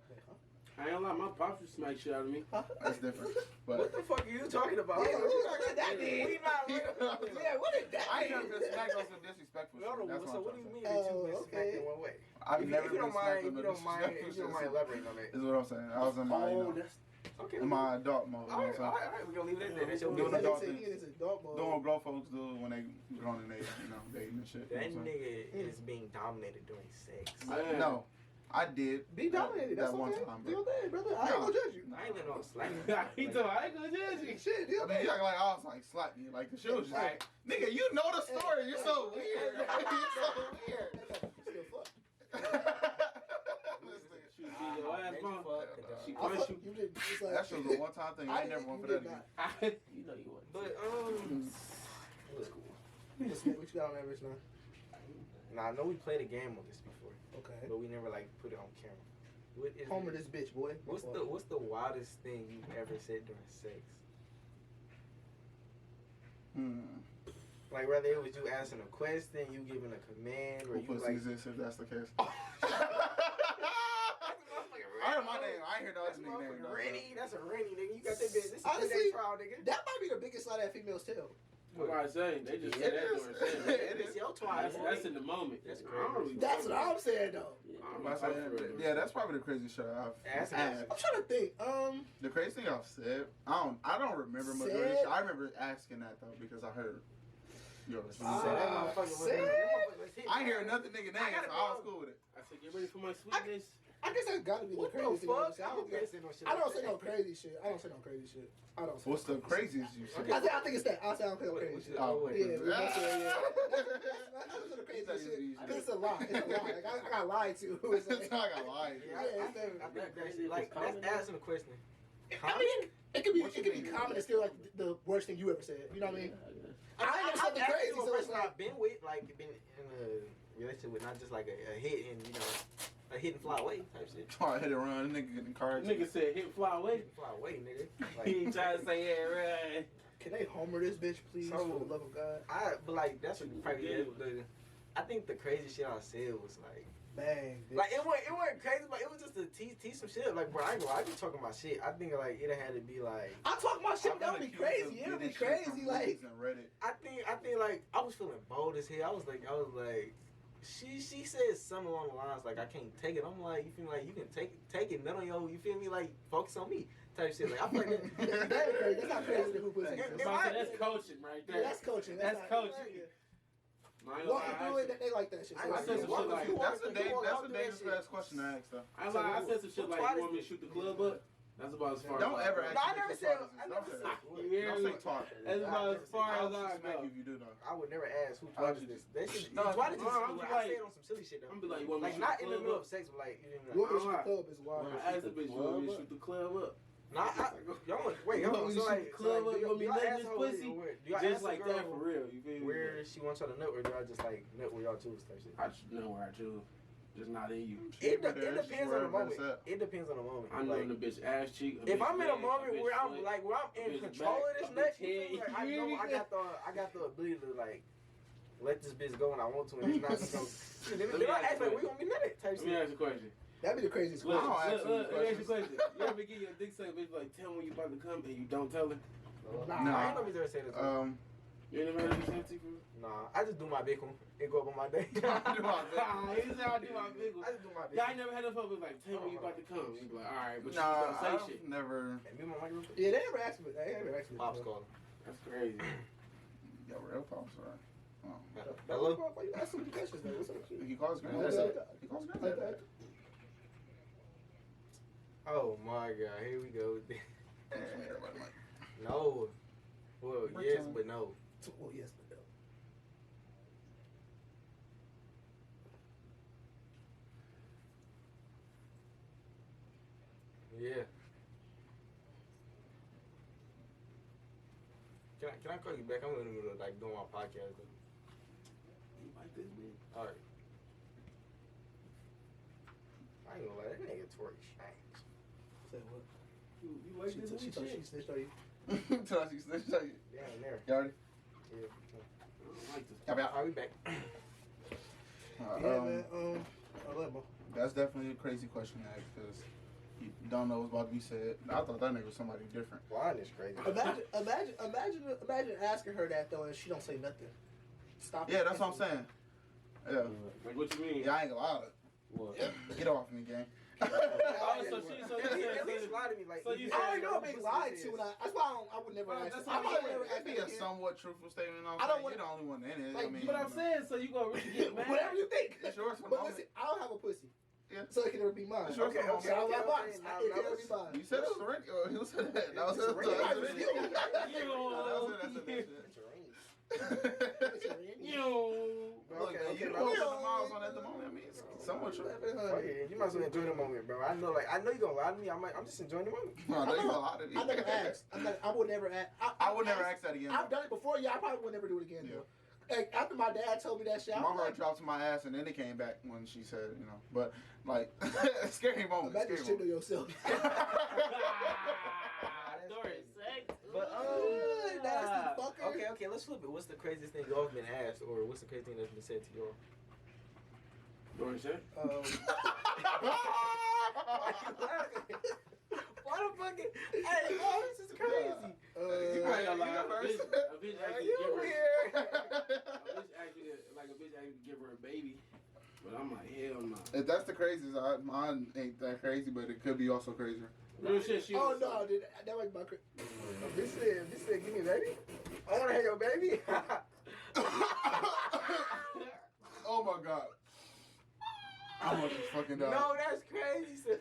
I ain't gonna lie, my pops would smack shit out of me. that's different. What But the fuck are you talking about? Yeah, what that mean? We not. Yeah, what did that I ain't mean? never been smacked on some disrespectful shit. No, That's so what what I'm do trying you to mean that you Oh, been okay. smacked in one way? say. I've never If you been don't mind, smacked if on you no don't mind, disrespectful if you don't shit. mind elaborating on that. Is what I'm saying. I was in my, you know, that's okay. in my adult mode. You know All what right, I'm saying? all right, we're gonna leave it at that. That's your Doing That business. adult nigga said he things. in his adult mode. Doing what grown folks do when they grown and they, you know, dating and shit. You That know what I'm saying? nigga is being dominated during sex. Man. No, I did. Be dominated. That's that one okay. time. Do your But, thing, brother. I ain't gonna judge you. I ain't letting no slack. He told me, I ain't gonna judge you. Shit, do I your mean, thing. you act like I was like slap me. Like the shit was just like, nigga, you know the story. You're so weird. You're so weird. Still fuck. She beat your ass, mom. She I punched fuck you. you. Did just like That shit was a one-time thing. I ain't never went for that again. You know you want. But That's cool. What you got on average now? nah, I know we played a game on this before, Okay. but we never like put it on camera. What is Homer this bitch, boy. What's the wildest thing you've ever said during sex? Like whether it was you asking a question, you giving a command, or Who you pussy like. is this if that's the case? I I heard my name. I ain't heard no other That's nigga name. though. Rennie. That's a Rennie, nigga. You got that bitch. This is Honestly, today's trial, nigga. That might be the biggest lie that females tell. What I say? They just It said that is. during sex. It is. It's your trial. That's in the moment. That's I don't really That's talk what I'm saying though. I I'm don't about to really say, talk for real. yeah, that's probably the craziest shit I've That's had. I'm trying to think. The craziest thing I've said, I don't remember much of this shit. I remember asking that though because I heard yours. So that motherfucker was- Said? that motherfucker was hit. I hear another nigga name, I gotta so I was go. cool with it. I said, get ready for my sweetness. I guess that's gotta be the What the craziest thing. fuck? I don't say no shit I don't like say that. no crazy shit. I don't say no crazy shit. I don't say What's no the crazy craziest you said? shit. I think it's that. I say I don't say no crazy What's shit. the- Oh, wait. Yeah, we both say, yeah. I That's the crazy thought you shit. was Cause it's a lie. It's a lie. Like, I got lied to. It's like, got lied. Yeah, Yeah, I it's think never- that's like that's asking a question. I mean, it could be What you it could be mean? common and still like the worst thing you ever said. You know what I mean? I ain't never said the I've crazy, asked you a so it's person like I've been with, like been in a relationship with, not just like a hit and a hit and fly away type shit. Try to hit and run, nigga getting cards. Nigga said, hit fly away. Hit and fly away, nigga. He Like, ain't trying to say, yeah, right. can they homer this bitch, please, So- for the love of God? but like that's probably I think the craziest shit I said was like. Bang. Bitch. Like it wasn't crazy, but it was just to tease some shit. Like bro, I be talking about shit. I think like it had to be like I talk my shit, I've but that been would be accused of crazy. It would be getting shit from crazy. Like movies and Reddit. I think like I was feeling bold as hell. I was like she said something along the lines like I can't take it. I'm like, you feel like you can take it, none on your, you feel me, like focus on me type shit. Like I feel like that, that ain't crazy. That's not crazy to who pussy. If is. I- That's coaching right Yeah, there. that's coaching. That's not- coaching. yeah. I ain't gonna Walking lie, through it, they like that shit. I said some shit like- That's a walk through that dangerous shit. ass question to ask though. I lied. I said some shit like, you want me to shoot the club up? That's about as far Don't as ever I ask. No, I me never to said- talk. I Don't never say said- that. You hear Don't me? say talk. That's about as far I'll as I smack go. you if you do though. I would never ask who I'll twatted just- this. That shit, No, twatted no, I'm just, I like- say it on some silly shit though. I'm be like, you want me to Like shoot not the in the club middle up? of sex, but like you You want me to shoot Alright. the club is wild. I asked the bitch, you want me to shoot the club up? Nah, y'all want wait, You hold want on. me to So shoot like, the club up? You want me to y'all let ask this her pussy? do y'all Just ask like the girl that for real. You feel me? where she wants her to nut, or do I just like nut where y'all choose type shit? I know where I choose. Just not in you. It depends on the moment. It depends on the moment. I know Like, in the bitch ass cheek. if I'm in a moment where I'm like where I'm in bitch control of back, this a nut, bitch you feel me? head. Like, I know I got the ability to like let this bitch go when I want to, and it's not just gonna. Then I ask like we gonna be nutted type Let me shit. ask you a question. That'd be the craziest Look, question. I don't ask look, you let me ask you a questions. question. You ever get your dick sucked, bitch, like, tell me when you about to come and you don't tell her? Nah. Nah, I ain't know if ever say this. You ain't never heard me say that to you? Nah, I just do my big one. It go up on my day. Do my big one. Here's how I do my big one. I just do my big Y'all one. ain't never had a fuck with like, tell me when you about to come. You be like, alright, but you Nah, don't say I've shit. never. Hey, me and my mic real quick. Yeah, they never asked me. They never asked me. Pops calling. That's crazy. Yeah, real pops, right? Oh. Hello? Why you asking me questions, man? What's up with you? He calls Like granddad. that. He calls Like granddad. that. Oh my god, here we go. Everybody like, No. Well, We're yes, telling- but no. Well, yes, but no. Yeah. Can I call you back? I'm in the middle of like doing my podcast. You like this man? All right. I ain't gonna lie, that nigga Tori shanks. Say what? You like She this thought shit? she snitched on you. Tell you, tell you. Yeah, in there. You already? Yeah. I don't like this. Yeah, I'll be back. Yeah, man. I'll let Mo. That's definitely a crazy question to ask because you don't know what's about to be said. I thought that nigga was somebody different. Wine is crazy. Imagine asking her that though, and she don't say nothing. Stop. Yeah, that's what I'm saying. Yeah. Like what you mean? Yeah, I ain't gonna lie. What? Get off me, gang. Oh, so you At least lie to me, like. So you I already know I'm being lied to, and that's why I would never Well, ask. that's I what would I'm never saying. ask It'd be a somewhat truthful statement. I don't You're the only one in it. like, I mean, But I'm saying, so you gonna really get mad? Whatever you think. It's yours for the But moment. listen, I don't have a pussy. Yeah. So it can never be mine. It's yours for the moment. So I don't have okay. box. Now, It can now never be mine. You said it was already. Who said that? That was It's it. already- That It was was it. you. It's a ring. Look, Okay, man, you okay, know what bro. the miles on at the moment. I mean, it's somewhat true. Oh, yeah, you might as well enjoy the moment, bro. I know you gonna lie to me. I'm just enjoying the moment. No, no, you a lot of I never asked. I would never ask. I would never ask that again. I've done it before. Yeah, I probably would never do it again. Yeah. Though. Like, after my dad told me that shit, I My was heart like, dropped to my ass, and then it came back when she said, you know. But like, scary moment. imagine Scary shit to moment. yourself. Doris, sex. But Nasty fucker. okay, let's flip it. What's the craziest thing y'all have been asked, or what's the craziest thing that's been said to y'all? Doris, yeah? Why the fucking? Hey, oh, this is crazy. You I ain't gonna lie. go first. A bitch actually You give her. here? A bitch actually give her a baby, but I'm like, hell no. If that's the craziest, mine ain't that crazy, but it could be also crazier. Real shit. She Oh was no, dude, that was my. This said, give me a baby. I want to have your baby. Oh my god. I want this fucking dog. No, that's crazy. So,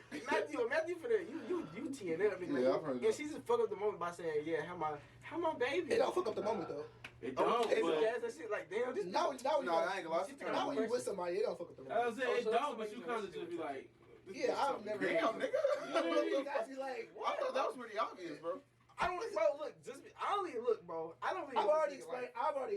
Matthew for the you teeing it up. Nigga. Yeah, I've heard And that. she just fuck up the moment by saying, yeah, how my baby. It don't fuck up the moment though. It Oh, don't, it's but that shit like damn. This No, I ain't gonna lie. She now when you with somebody, it don't fuck up the I moment. was saying it Oh, so don't, but that's you what kind of you just be like, this Yeah, is I've something never- crazy. Damn, nigga. Guys be like, I thought that was pretty obvious, bro. I don't bro. Look, I don't even look, bro. I don't. I've already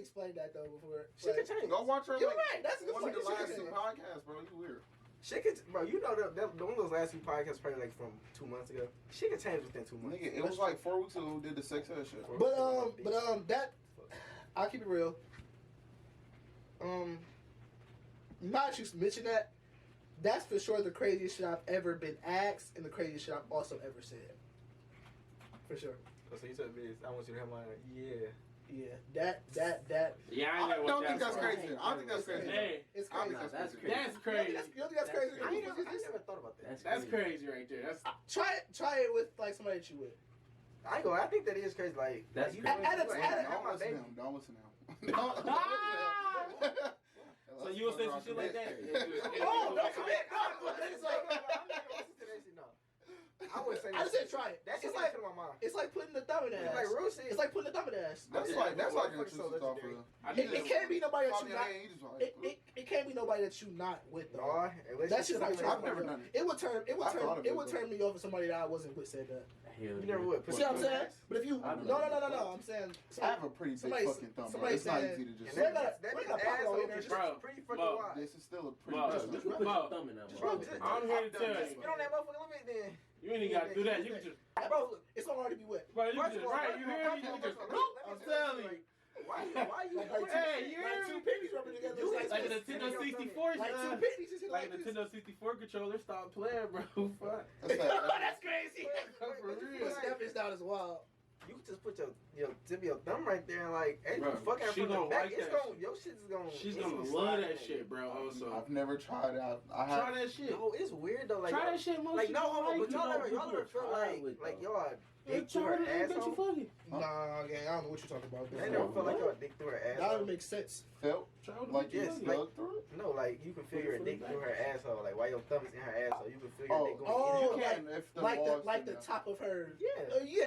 explained that though before. She could change. Go watch her. You're like, right. That's a good one of point. the She last could two change. podcasts, bro. You weird. She could, bro. You know that one of those last few podcasts probably like from 2 months ago. She could change within 2 months. Nigga, it was like 4 weeks ago who did the sex ed shit. But that I'll keep it real. Not that you mentioned that. That's for sure the craziest shit I've ever been asked, and the craziest shit I've also ever said. For sure. So you said this. I want you to have my Yeah. That. Yeah, I I ain't know don't what think that's y'all crazy. saying. I don't think that's crazy. Hey, It's I don't crazy. think That's crazy. crazy. that's crazy. You don't think that's crazy? I never thought about that. That's crazy right there. That's Try it with like somebody that you with. I ain't gonna. I think that is crazy. Like That's you crazy. At a- like, at a- have my Don't listen baby. to him. Don't listen to him. Don't listen to him. so you would say some shit like that? Oh, don't commit. I'm not gonna listen to that shit. No, I wouldn't say. I just said try it. That shit's It's like like to my mom. it's like putting the thumb in the It's ass. like real shit. It's like putting the thumb in the ass. That's Yeah, like what an the fuck is so intrusive thought for legendary? them. It can't be nobody that Pop you your not. hand, you just like, It can't be nobody that you not with though. No, unless That shit's like I've never done it. It would turn I thought of it, but- turn me off if somebody that I wasn't with said that. Hell You never yeah. would. See what I'm saying? But if you I've no. never done I'm saying I have a pretty big Somebody- fucking thumb, bro. somebody It's not said- easy to just And say. We're that not nigga's popping asshole over there. is Bro, pretty fucking bro. wide. This is still a pretty Bro, big You thumb. can put Bro, your thumb in that Just one. I'm here to tell Just you. spit on that motherfucker a little bit, then. You ain't even got to do that. You can just, Bro, look, It's gonna already be wet. bro, you first can of just, all, right, you hear me? You can just, I'm telling you. Why you? Hey, you hear Like two me? pennies rubbing together. You It's Like a this. Nintendo 64, Like two uh, pennies just hit like a like this. Nintendo 64 controller. Stop playing, bro. Fuck. That's like, That's crazy. For real. Pussy that bitch down as wild. You can just put your tip of your thumb right there and like, hey, Bro, you fucking she from the gonna back. like It's that gonna, your shit's gonna. She's it's gonna gonna love slide that in. shit, bro. Also, I've never tried out. I try have. that shit. No, it's weird though. Like, Try that shit, most like no, hold on, like, but y'all ever feel try it, like though. y'all dick through Try her that, I bet you asshole? fucking. Nah, gang, I don't know what you're talking about. I never felt like y'all dick through her That asshole. would make sense. Felt Try with like the you Yes, fucking. like- dug through it? No, like you can feel your dick through her asshole. Like while your thumb is in her asshole, you can feel your Oh, dick going in. you Oh, can if the Like walls the in top of her. Yeah. Yeah.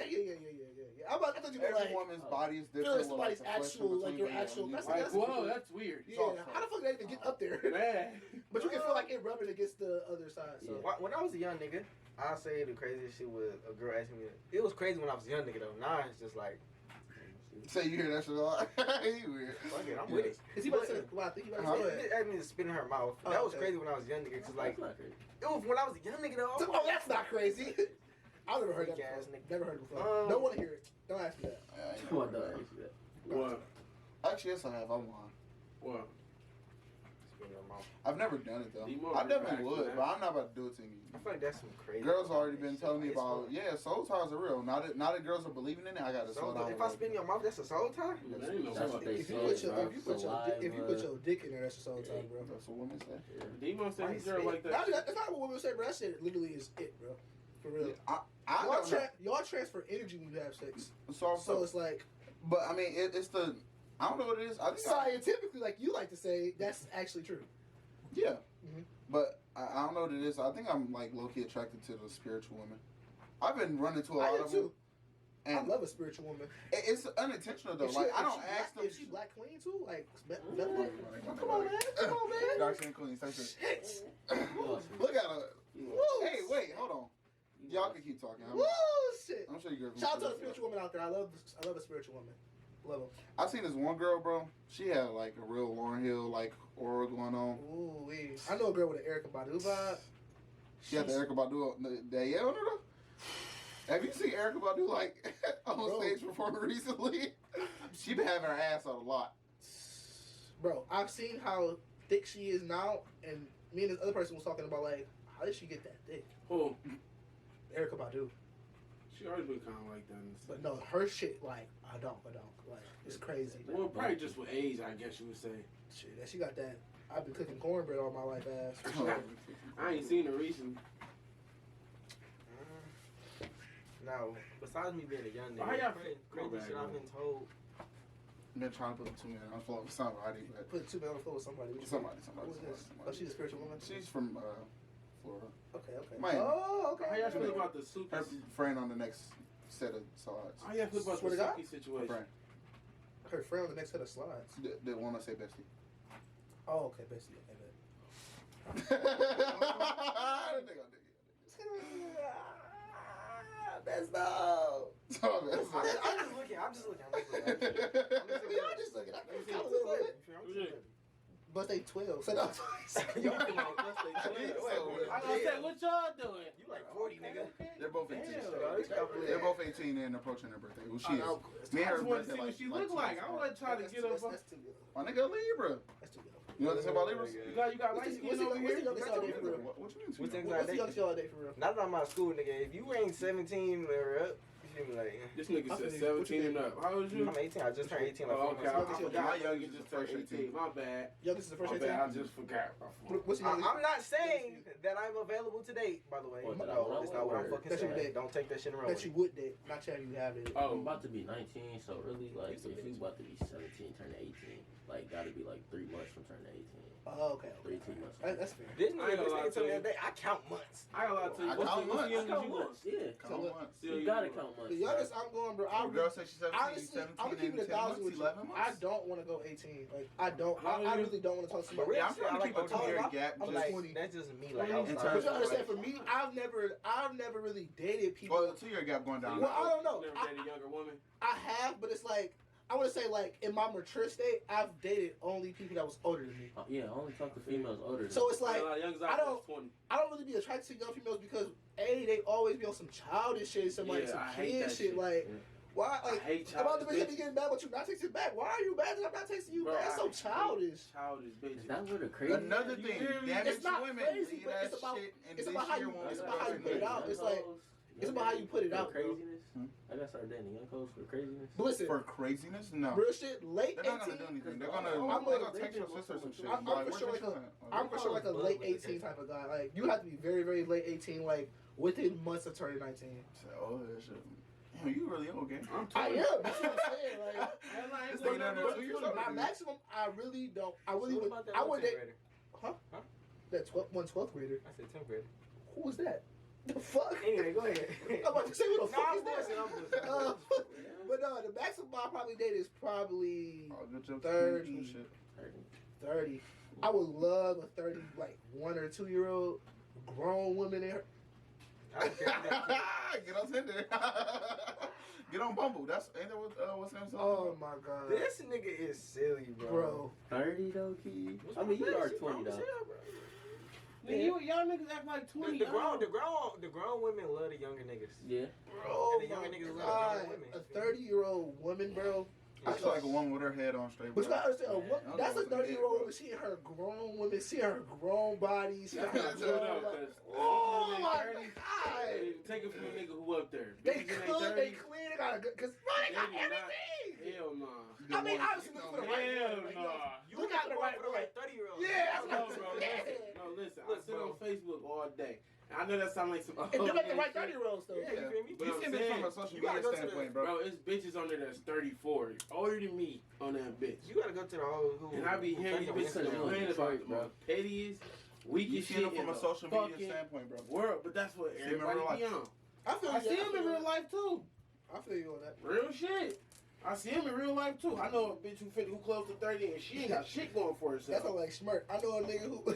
I thought you were every woman's body is different. Feeling somebody's actual, like your actual. That's whoa, that's weird. Yeah, how the fuck did they even get up there? Man. But you can feel like it rubbing against the other side. So. Yeah. When I was a young nigga, I'll say the craziest shit was a girl asking me. It was crazy when I was a young nigga though. Now it's just like. So you hear that shit a lot? You weird. Fuck it, I'm with it. Is he about to say? Well, I think he about to say. It had me to spit in her mouth. Oh, That was okay. crazy when I was a young nigga. Cause like, That's not crazy. it was when I was a young nigga though. Oh, that's not crazy. I've never heard that Freak ass before. nigga. Never heard it before. Don't want to hear it. Don't ask me that. What the heck is that? What? Actually, yes, I have. I'm lying. What? Spit in her mouth. I've never done it though. Demo I definitely reacts, would, man. but I'm not about to do it to you. I feel like that's some crazy. Girls already been telling me It's about, fun. yeah, soul ties are real. Now that girls are believing in it, I gotta slow So, down. if I spit in your mouth, that's a soul tie? That ain't no That's fuck. what they If you say, put your bro. if you put your dick in there, that's a soul time, bro. That's what women say. Demo said he's there like that. That's not what women say, bro. That shit literally is it, bro. For real. Yeah, I don't know. Y'all transfer energy when you have sex. So it's like but I mean, it's the, I don't know what it is. I think scientifically, like you like to say, that's actually true. yeah. Mhm. But I don't know what it is. I think I'm like low key attracted to the spiritual women. I've been running to a I lot do of them, too. I and love a spiritual woman. it's unintentional though. If Like she- I if don't she ask black, them. If she black queen too, like Come come on, man, come on, man. Dark skin queen, say shit. Shit. Look at her. Woo. Hey, wait, hold on. Y'all can keep talking. Woo, shit. I'm sure you girls. Shout out to the spiritual woman out there. I love a spiritual woman. Love them. I seen this one girl, bro. She had like a real Lauryn Hill like aura going on. Ooh, wee. I know a girl with an Erykah Badu vibe. She had the Erykah Badu that yell on her though. Have you seen Erykah Badu like on Bro. stage performing recently? She been having her ass out a lot. Bro, I've seen how thick she is now, and me and this other person was talking about like, how did she get that thick? Oh, Erykah Badu. she always been kind of like that. But no, her shit, like, I don't. Like, it's crazy. Well, probably just with age, I guess you would say. Shit, that she got that. I've been cooking cornbread all my life, ass. For sure. I ain't seen her recently. No, besides me being a young Why nigga, y'all crazy shit I've been told. I've been trying to put 2 men on the floor with somebody, but Put 2 men on the floor with somebody. somebody. Who is this? Oh, she's a spiritual woman? She's from Florida. Okay. Miami. Oh, okay. How y'all feel Yeah. about the Suki? Her friend on the next set of slides. How y'all feel about Swear the to God? Suki situation? Friend. Her friend on the next set of slides. The one I say bestie. Oh, okay, basically. Okay, I think I did. Best dog. So, man, I'm just looking. I'm just looking. But they 12. So no. Yo, come on, plus they 12. I gonna say, what y'all doing? You like 40, nigga. They're both 18. Damn. They're both 18 and approaching their birthday. Well, she is. That's Me and I her just want to birthday see what she look like. I want to try to get up. That's too good. My nigga Libra. That's too good. You know what they say about Libras? You got What's light the- skin over what's the here. youngest y'all date for real? What you mean? What's the- What's the youngest y'all date for real? Not that I'm out of school, nigga. If you ain't 17 or up, you feel me like. This nigga I said feel you. 17 and up. How old you? I'm 18. I just turned 18 like Oh, 4 okay. months I ago. forgot. My youngest youngest is just the turned first 18. My bad. Youngest is the first My 18? bad. I just forgot. What's the youngest? I'm not saying that I'm available to date, by the way. What, that No, I that's not what I'm would? fucking That you saying. date. Don't take that shit and run That with you it. would date. Not saying you have it. I'm Oh, about to be 19, so really, like, if you about to be 17, turning 18, like, gotta be like 3 months from turning 18. Oh, okay. 3 months. That's fair. This I ain't nigga gonna lie told to me the you. other day, I count months. I got a lot to I you. count What's the months. youngest Count you months, want? yeah. Count months. Yeah, You gotta count months. The youngest I'm going, bro. The girl said she's 17, Honestly, 17 I'm gonna keep and it 10 1,000 months, with you. 11 months. I don't want to go 18. Like I don't. How old I are you? really don't want to talk to For somebody. real, Yeah, I'm shit, trying I to like keep a older 2-year niggas. gap. I'm Just, like- 20. That's just me, like, In outside. terms But you of, understand? For me, I've never really dated people. well, the 2-year gap going down. Well, I don't know. Never dated a younger woman. I have, but it's like I want to say like in my mature state, I've dated only people that was older than me. Yeah, I only talk to females older than So it's like youngest I don't- 20. I don't really be attracted to young females because they always be on some childish shit, some like Yeah, some I hate kid that shit. shit. Like Yeah. why? I Like hate I'm about to childish be getting mad, but you not texting back. Why are you mad that I'm not texting you Bro, back? That's so I hate childish. Childish Is bitches. that where the crazy? Another You thing, hear me? damage It's not women. crazy, Leave but that it's about- shit and it's this about how year you- won't it's start about how you put it again. out. It's like- it's about how you put it out, bro. Craziness. I gotta start dating young codes for craziness. But listen, For craziness? No. real shit. Late They're not gonna do 18. anything. They're I'm gonna a- text your sister some shit. I'm Like, for sure where's like your a- shit at? I'm for sure like a late 18 type of guy. Like you have to be very, very late 18, like within months of turning 19. Say, oh, that shit. Damn, you really okay? I'm I 20. am. That's what I'm saying. Like. This nigga down there 2 years older My than you. maximum, I really don't. I really What would. about that I one would 10th date. grader? Huh? Huh? That 12th grader. I said 10th grader. Who was that? The fuck? Anyway, go ahead. I'm about to say what the No, fuck I'm is that? bullshit. I'm bullshit. But no, the maximum I probably date is probably Oh, good job. 30. Good shit. 30. I would love a 30, like 1 or 2 year old grown woman in her. I don't care if that Get on Tinder. Get on Bumble. That's ain't that what's Sam's Oh my god, this nigga is silly, bro. 30 though, key. I mean, you are 20 though. Nigga, y'all niggas act like 20. The grown women love the younger niggas. Yeah. Bro, And the younger niggas love god, the younger women. a 30-year-old woman, bro. I feel like a woman with her head on straight. But you gotta understand, I don't that's know a what they did, 30-year-old bro. woman. She her grown woman, see her grown body, see her Yeah, grown body. Oh my god! Take it from a nigga who up there. They Bitches in their could, they 30s, clean, they got a good, cause bro, they got They do not. everything. Hell nah. I mean, obviously look for the right Hell one. Like, nah. You look got out the right for the one. right 30-year-old. Yeah, that's No, what bro. I'm saying. No, listen. Look, I sit bro. on Facebook all day. And I know that sounds like some. And you got the right 30-year-olds though. Yeah, you feel me? But You I'm see this saying, from a social you gotta media go to the- standpoint, bro. Bro, it's bitches on there that's 34, older than me on that bitch. You gotta go to the whole who. And I be hearing you bitches Instagram, complaining about Detroit, the bro. most pettiest, You weakest see shit them from in a the social media fucking standpoint, bro. world. But that's what See 'em in real everybody be life. on. I feel I see him in real life too. I feel you on that. Real shit. I see him in real life too. I know a bitch who close to 30 and she ain't got shit going for That's herself. not like smirk. I know a nigga who,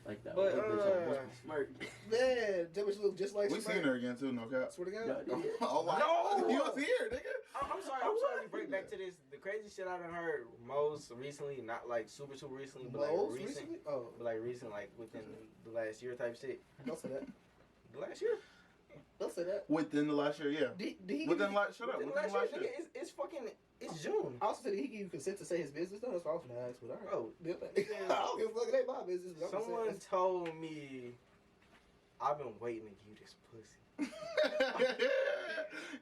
Like that. But, But, bitch on Smirk. man, that bitch look just like We smirk. seen her again too, no cap. Swear to God. Yeah, yeah. Oh wow. No! You was here, nigga. I'm sorry to bring back to this. The crazy shit I done heard most recently, not like super recently, but like Most recent. recently? Oh, But like recent, like within the last year type shit. don't say that. The last year? Don't say that. Within the last year, yeah. Did he Within last, shut up. Within Within the last year. nigga, it's fucking, it's June. I also said he give you consent to say his business though. That's what I was gonna ask. But all Bro, right. I don't give a fuck. It ain't my business. But I'm just someone saying. told me I've been waiting to give you this pussy.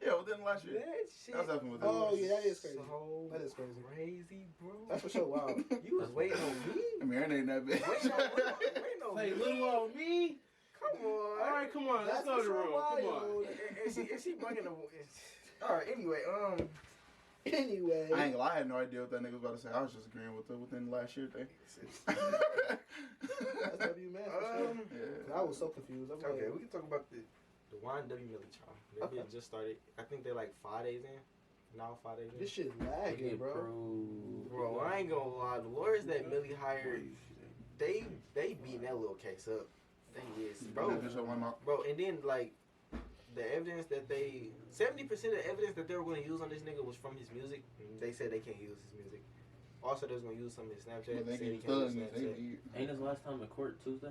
Yeah, within the last year. That shit. That's definitely within the Oh last yeah, year. that is crazy. So That is crazy. crazy, bro. That's for sure. Wow. You was waiting on me. I mean, her ain't that big. Waiting on Say me. little old me. Come on. All right, come on. Let's That's go to for the sure room. Come on. wild. Is she bringing the? All right. Anyway, Anyway. I ain't gonna lie, I had no idea what that nigga was about to say. I was just agreeing with the within the last year thing. That's W man. For sure. Yeah. I was so confused. I'm like, okay, we can talk about the YNW Millie trial. That Okay. bit just started. I think they're like 5 days in. Now 5 days in. this shit lagging, bro. Bro, I ain't gonna lie. The lawyers that Millie hired, they beating that little case up. They is, bro. That bitch up one mouth. Bro, and then like the evidence that 70% of the evidence that they were going to use on this nigga was from his music. They said they can't use his music. Also, they was going to use some of his Snapchat. But they Said can he can't use thug Snapchat. me. Ain't his last time in court Tuesday?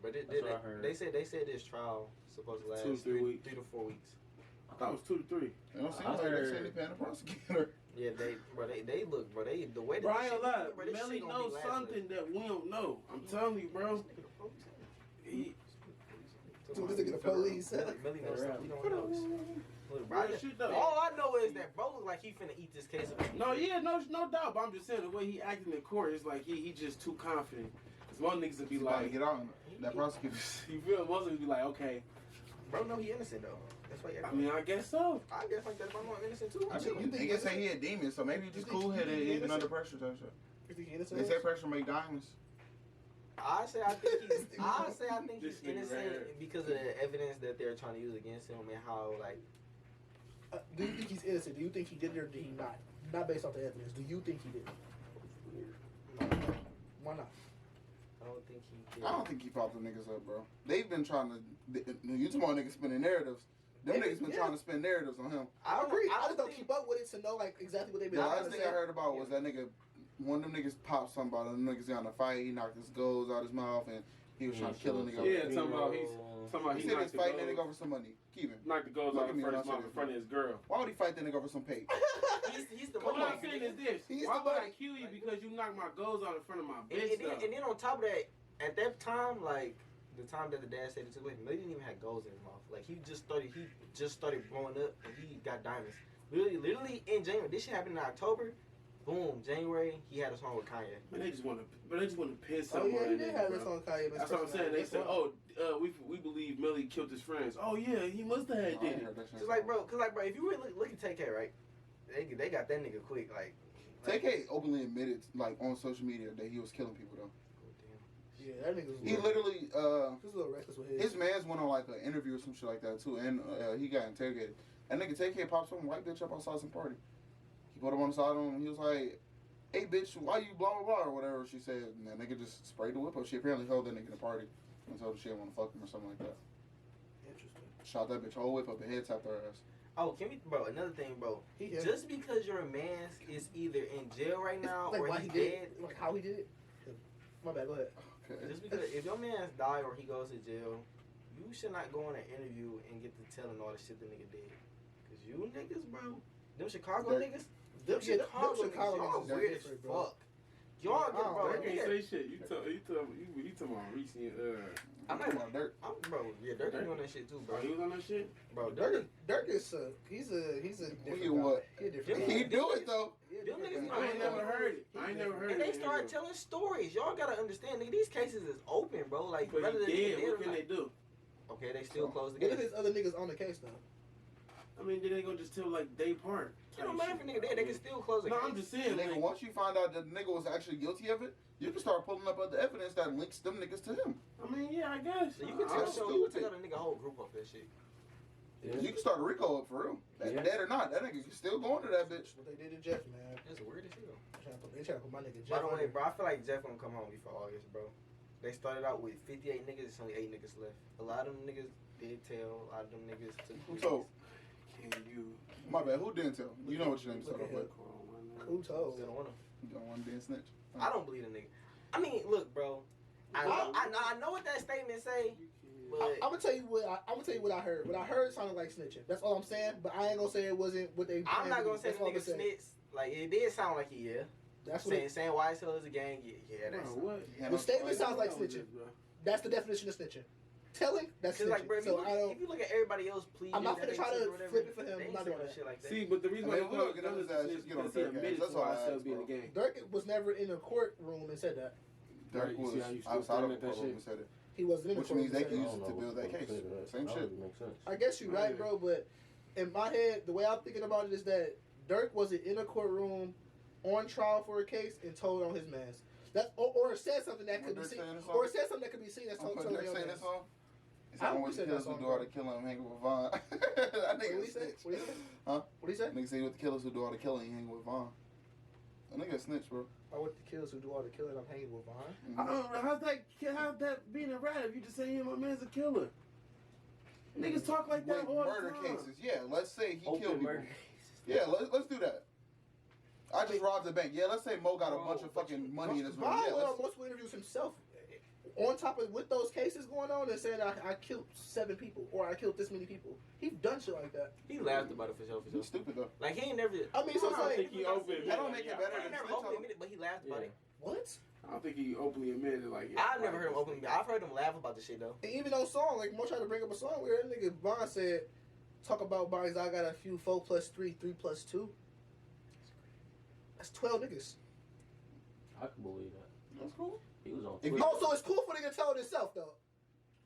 But That's what I heard. they said this trial supposed to last 2 to 3 weeks. 3 to 4 weeks. I thought it was 2 to 3. They don't seem I like they heard- say they paying the prosecutor. Yeah, they look, bro. The way that Bro, I this ain't shit- lie. bro, this Melly shit gonna knows be last something that we don't know. I'm telling you, bro. He, So this nigga the police. Millie knows something we don't know. Look, bro, Real shit, though. all I know is that bro look like he finna eat this case up. no, yeah, no doubt. But I'm just saying the way he acting in court is like he just too confident. Cause most niggas would be He's about to like, get on that prosecutor. you feel? Most niggas be like, okay. Bro, no, he innocent though. That's why. I mean, I guess so. I guess like that. If I'm not innocent too, I I'm chilling. mean, they can say he a demon, so maybe he's just You think cool headed he even innocent? under pressure type shit. You think he innocent? They say pressure make diamonds. I think he's This nigga innocent right here. because of the evidence that they're trying to use against him and how like Do you think he's innocent? Do you think he did it or did he not? Not based off the evidence. Do you think he did? Why not? I don't think he did. I don't think he popped the niggas up, bro. They've been trying to. You talking about niggas spinning narratives? Them niggas been trying to spin narratives on him. I agree. I just don't think- keep up with it to know like exactly what they've The been last trying to thing say. I heard about was that nigga. One of them niggas popped somebody. Them niggas got in a fight. He knocked his goals out his mouth, and he was trying to kill a nigga. Yeah, talking about he He said knocked he's the fighting that goals- nigga over some money. Keep him. knocked the goals Look out at of me when I first say mouth in this, front of his girl. Why would he fight that nigga over some pay? He's the What money. I'm saying is this: He's why the would I money. kill you because you knocked my goals out in front of my And, bitch? and then on top of that, at that time, like the time that the dad said it to him, he didn't even have goals in his mouth. Like he just started blowing up, and he got diamonds. Literally in January. This shit happened in October. Boom, January, he had a song with Kanye. But they just want to piss Oh something yeah, he on did that have nigga, this bro. on Kanye. That's what I'm saying. They said, "Oh, we believe Millie killed his friends." Oh yeah, he must have I did ain't it. heard that shit. Cause like, bro, if you really look at TK, right? They got that nigga quick, like. TK openly admitted, like on social media, that he was killing people though. Yeah, that nigga was. He literally, He was a little reckless with his. his man's man's went on like an interview or some shit like that too, and he got interrogated. That nigga TK popped some white bitch up outside some party. He put him on the side of him. He was like, "Hey bitch, why you blah blah blah," or whatever she said. And that nigga just sprayed the whip up. She apparently held that nigga in the party and told her she didn't want to fuck him or something like that. Interesting. Shot that bitch whole whip up and head tapped her ass. Oh, can we, bro? Another thing, bro. He Just because your man is either in jail right now like or why he's he did dead. it, like how he did it. My bad. Go ahead. Okay. Just because if your man die or he goes to jail, you should not go on an interview and get to telling all the shit the nigga did. Cause you niggas, bro, them Chicago niggas, them Chicago niggas, y'all are weird as different, bro. fuck. Y'all get, bro. I can't nigga- say shit. You talking about recent? I'm not on dirt. bro. Yeah, Dirk doing that shit too, bro. Bro, he was on that shit. Bro, Dirk is he's a different He guy. what? He a different Them guy. He do it though. He a Them different niggas guy. I ain't never heard it. I ain't never heard and it. they start telling stories. Y'all gotta understand, nigga. These cases is open, bro. Like, But whether he they dead. dead What or can not. they do? Okay, they still close the What if case. his other niggas on the case though? I mean, they ain't gonna just tell like day part. It don't matter if a nigga dead. They can still close the No, case. I'm just saying. Nigga, Like, once you find out that the nigga was actually guilty of it, you can start pulling up other evidence that links them niggas to him. I mean, yeah, I guess. So you can That's tell, you can stupid. tell the nigga whole group up that shit. You can start a RICO up for real. Yeah. Dead or not, that nigga can still go into that bitch. That's what they did to Jeff, man. That's weird as hell. They trying to put my nigga By Jeff the on way, there. bro, I feel like Jeff gonna come home before August, bro. They started out with 58 niggas. It's only 8 niggas left. A lot of them niggas did tell. A lot of them niggas took. Who told? Can you? My bad, who didn't tell? You know what your name Look started at with. Who told? Still don't want 'em. You don't want to be a snitch. I don't believe a nigga. I mean, look, bro. I know what that statement say, but I'm gonna tell you what I heard. What I heard sounded like snitching. That's all I'm saying. But I ain't gonna say it wasn't what they. I'm planned not to gonna do. say That's the all I'm nigga saying. snitch. Like, it did sound like he, yeah. That's what. Saying Wise Hill is a gang, yeah, Bro, that's. what? Yeah, The statement sounds like What was snitching. this, bro? That's the definition of snitching. Telling. That's Cause snitching. like, bro, if you, so look, I don't. if you look at everybody else, please. I'm not finna try to flip it for him. They I'm ain't not saying doing that. shit like that. See, but the reason I why mean, they we'll call get it on his ass, just get on because he Dirk ass. admitted That's to all I himself ask, being a bro. gang. Dirk was never in a courtroom and said that. Dirk Right, you was see how you still outside of the staring at that courtroom shit? and said it. He wasn't in the Which means courtroom. they and can said use that. it to build that case. Same shit. Makes sense. I guess you're right, bro. But in my head, the way I'm thinking about it is that Dirk wasn't in a courtroom on trial for a case and told on his mans. That's or said something that could be Dirk seen, saying this song? or said something that could be seen as I'm told putting on Dirk your saying mans. that song. It's I not don't what say the that killers who song, do all bro. the killing hanging with Vaughn. That What nigga did he a say? snitch. What did he say? Huh? What did he say? Nigga say with the killers who do all the killing hanging with Vaughn. That nigga a snitch, bro. I want the killers who do all the killing. I'm hanging with Vaughn. I don't know, how's that being a rat if you just say my man's a killer? Niggas talk like that With all murder the time. cases, yeah. Let's say he killed Open people. murder. Yeah, let's do that. I just robbed the bank. Yeah, let's say Mo got a Bro, bunch of but fucking money in his room. Vaughn Yeah, went on let's, multiple interviews himself. On top of with those cases going on and saying I killed 7 people or I killed this many people. He's done shit like that. He laughed about it for sure. he's stupid though. Like, he ain't never. I mean, so it's I don't like think he opened. That don't make it better He than never snitch openly on him. admitted, but he laughed about Yeah. it. what? I don't think he openly admitted like. Yeah, I've never heard him openly. I've heard him laugh about the shit though. And even on song, like Mo tried to bring up a song where that nigga Vaughn said, talk about bodies. I got a few 4 plus 3, 3 plus 2. That's 12 niggas. I can believe that. That's cool. He was on If Twitter. you- Oh, so it's cool for nigga to tell it himself though.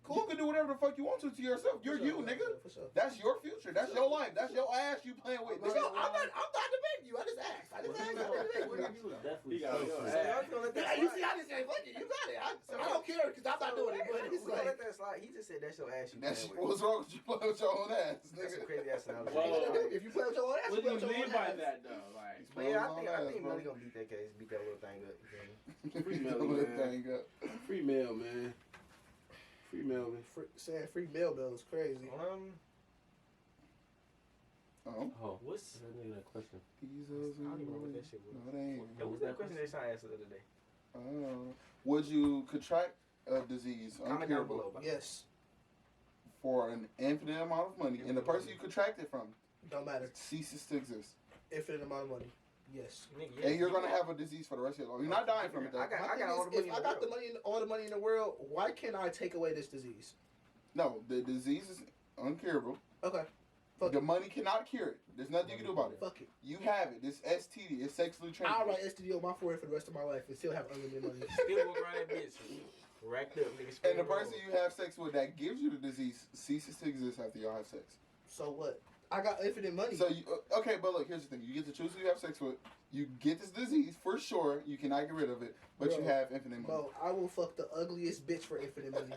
You can do whatever the fuck you want to yourself. You're For you, sure, nigga. For sure. That's your future. That's your life. That's your ass you playing with. For sure. Nigga. I'm not debating you. I just asked. I just asked. I didn't debate you. He was definitely He got so your sick. ass. So y'all gonna let that Yeah, you see, slide? I just said, fuck it, you got it. I don't care because I'm not doing it. But it's We gonna like, let that slide. He just said that's your ass. You That's playing with. what's wrong with you playing with your own ass, That's a nigga. crazy ass analogy. Well, if you play with your own ass, What you play do with you your mean own by ass. that though? Like, But yeah, I Playing think with his own Melly ass, gonna beat that case, beat that little thing up. You feel me? bro. Free Melly, Little man. thing up. free mail, man. Free Melvin. Saying free mail bill is crazy. Oh. Oh, What's that nigga that question? Jesus. I don't even know what that shit was. No, it ain't. What was that question they trying to ask the other day? Would you contract a disease Comment down uncurable below. Yes. for an infinite amount of money, and the person you contract it from Don't matter. ceases to exist, Infinite amount of money. Yes. Nigga, and you're gonna have a disease for the rest of your life? You're not dying from it, though. I got My thing all is, the money if in I the got world. all the money in the world, why can't I take away this disease? No, the disease is uncurable. Okay. Fuck The it. money cannot cure it. There's nothing you can do about it. Fuck it. You have it. This STD is sexually I'll transmitted. write STD on my forehead for the rest of my life and still have unlimited money. Still walk around that bitch. Racked up, nigga. And the person you have sex with that gives you the disease ceases to exist after y'all have sex. So what? I got infinite money. So you okay? But look, here's the thing: you get to choose who you have sex with. You get this disease for sure. You cannot get rid of it, but you Bro, have infinite money. Bro, I will fuck the ugliest bitch for infinite money.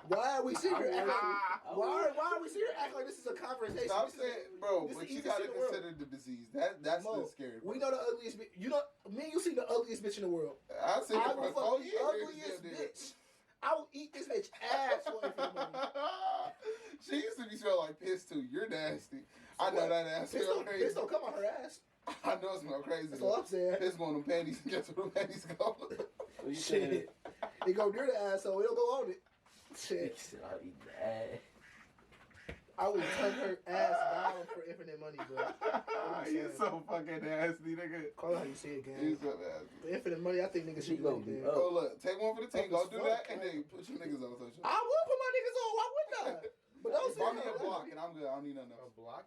Why are we sitting here acting I why are we sitting here acting like this is a conversation? Stop This is- saying, bro, this but is you the gotta easiest shit in the world. consider the disease. That's Mo, the scary part. we know the ugliest bitch. You know, me and you see the ugliest bitch in the world. I said I it will for fuck 4 the years. ugliest bitch. I will eat this bitch ass for infinite money. She used to be smelling like piss too. You're nasty. I know What? that ass Piss smell don't, crazy. piss don't come on her ass. I know it smell crazy. That's all I'm saying. Piss on them panties. Guess where the panties go? What you saying? Shit. It go near the ass, so it'll go on it. He Shit. said, I'll eat that. I will turn her ass down for infinite money, bro. You're so fucking nasty, nigga. Call it how you see it, You're gang. so nasty. For infinite money, I think niggas She should do gonna be anything. up. Oh look, take one for the team. Up Go as do fuck, that, and man. then put your niggas on social. I will put my niggas on. Why wouldn't I? But don't say Buy me a that. block, and I'm good. I don't need nothing A else. block?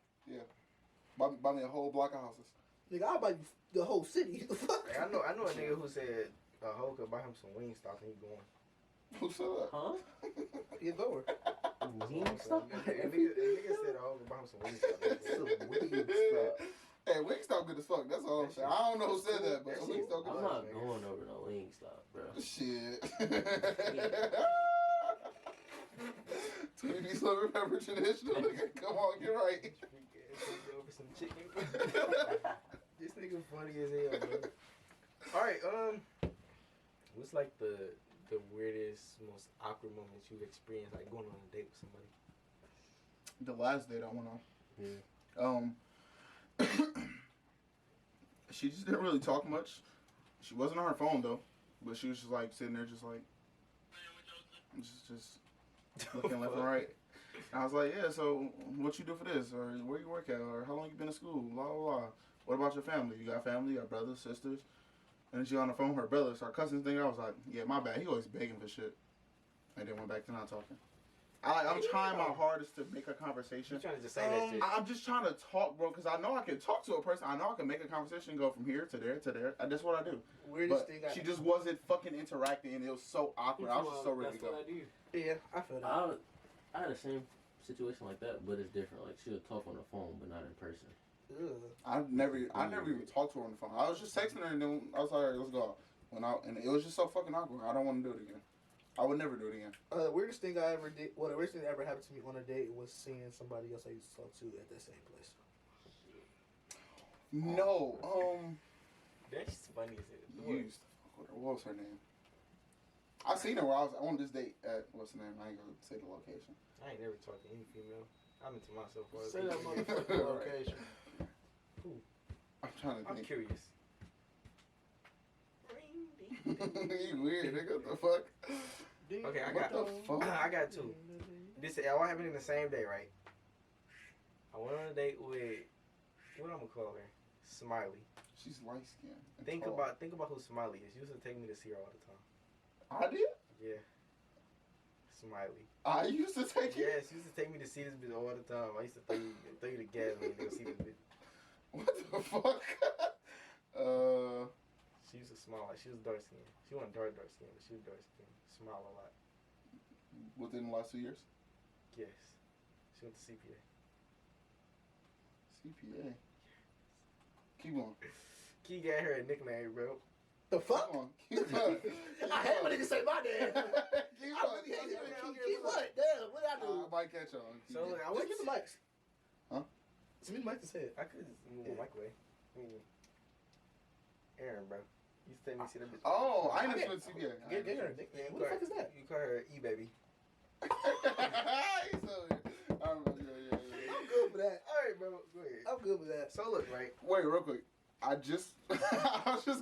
Buy me a whole block of houses. Nigga, I'll buy you the whole city. The fuck? Hey, I know a nigga who said a hoe could buy him some Wingstop and he going. Who said that? Huh? You goer. Wingstop? A nigga said a hoe could buy him some Wingstop. Some Wingstop. Hey, Wingstop good as fuck. That's all I'm saying. I don't know who said that, but That shit- Wingstop good I'm as not fuck. going over no Wingstop, bro. Shit. Tweety sliver pepper traditional. Nigga, come on, get right. Over some chicken. This nigga funny as hell, bro. Alright, what's like the weirdest, most awkward moments you've experienced, like going on a date with somebody? The last date I went on. Yeah. She just didn't really talk much. She wasn't on her phone though, but she was just like sitting there, just like, just looking left and right. And I was like, yeah. So what you do for this, or where you work at, or how long you been in school, blah blah blah. What about your family? You got family? You got brothers, sisters? And then she on the phone with her brothers, her cousins thing. I was like, yeah, my bad. He always begging for shit. And then went back to not talking. I'm trying my hardest to make a conversation. You trying to just say that shit? I'm just trying to talk, bro, because I know I can talk to a person. I know I can make a conversation go from here to there to there. That's what I do. Weirdest But thing she just wasn't fucking interacting, and it was so awkward. I was just so ready to That's go. what I do. Yeah, I feel that. I had the same situation like that, but it's different. Like, she'll talk on the phone, but not in person. Ugh. I never even talked to her on the phone. I was just texting her, and then I was like, all right, let's go. And it was just so fucking awkward. I don't want to do it again. I would never do it again. The weirdest thing I ever did, well, the weirdest thing that ever happened to me on a date was seeing somebody else I used to talk to at that same place. No, That's funny as hell. you used to fuck with her. What was her name? I seen her while I was on this date at, what's the name? I ain't gonna say the location. I ain't never talked to any female. I'm into myself. For Say that motherfucking location. I'm trying to I'm think. curious. You weird, nigga. What the fuck? Okay, What the fuck? I got two. This all happened in the same day, right? I went on a date with, what I'm gonna call her, Smiley. She's light skinned. Think about who Smiley is. She used to take me to see her all the time. I did. Yeah. Smiley. I used to take you. Yeah, she used to take me to see this bitch all the time. I used to throw you the gasoline to go see this bitch. What the fuck? She used to smile like she was dark skinned. She wasn't dark skinned, but she was dark skinned. Smile a lot. Within the last 2 years. Yes. She went to CPA. CPA. Keep going. Key got her a nickname, bro. The fuck? Keep going. Keep going. I hate when niggas say my name. Keep I going. really hate it. Keep what? Damn, what did I do? I might catch on. Keep So going. look, I Just went get the mics. Huh? Send me the mic to say it. I could just move my microwave. Aaron, bro. You used to take me to see that bitch. Oh, I I never get- went to CPA. Get her a nickname. What the fuck is that? You call her E-Baby. He's so weird. I remember, yeah. I'm good with that. Alright, bro. Go ahead. I'm good with that. So look, right? Wait, real quick. I was just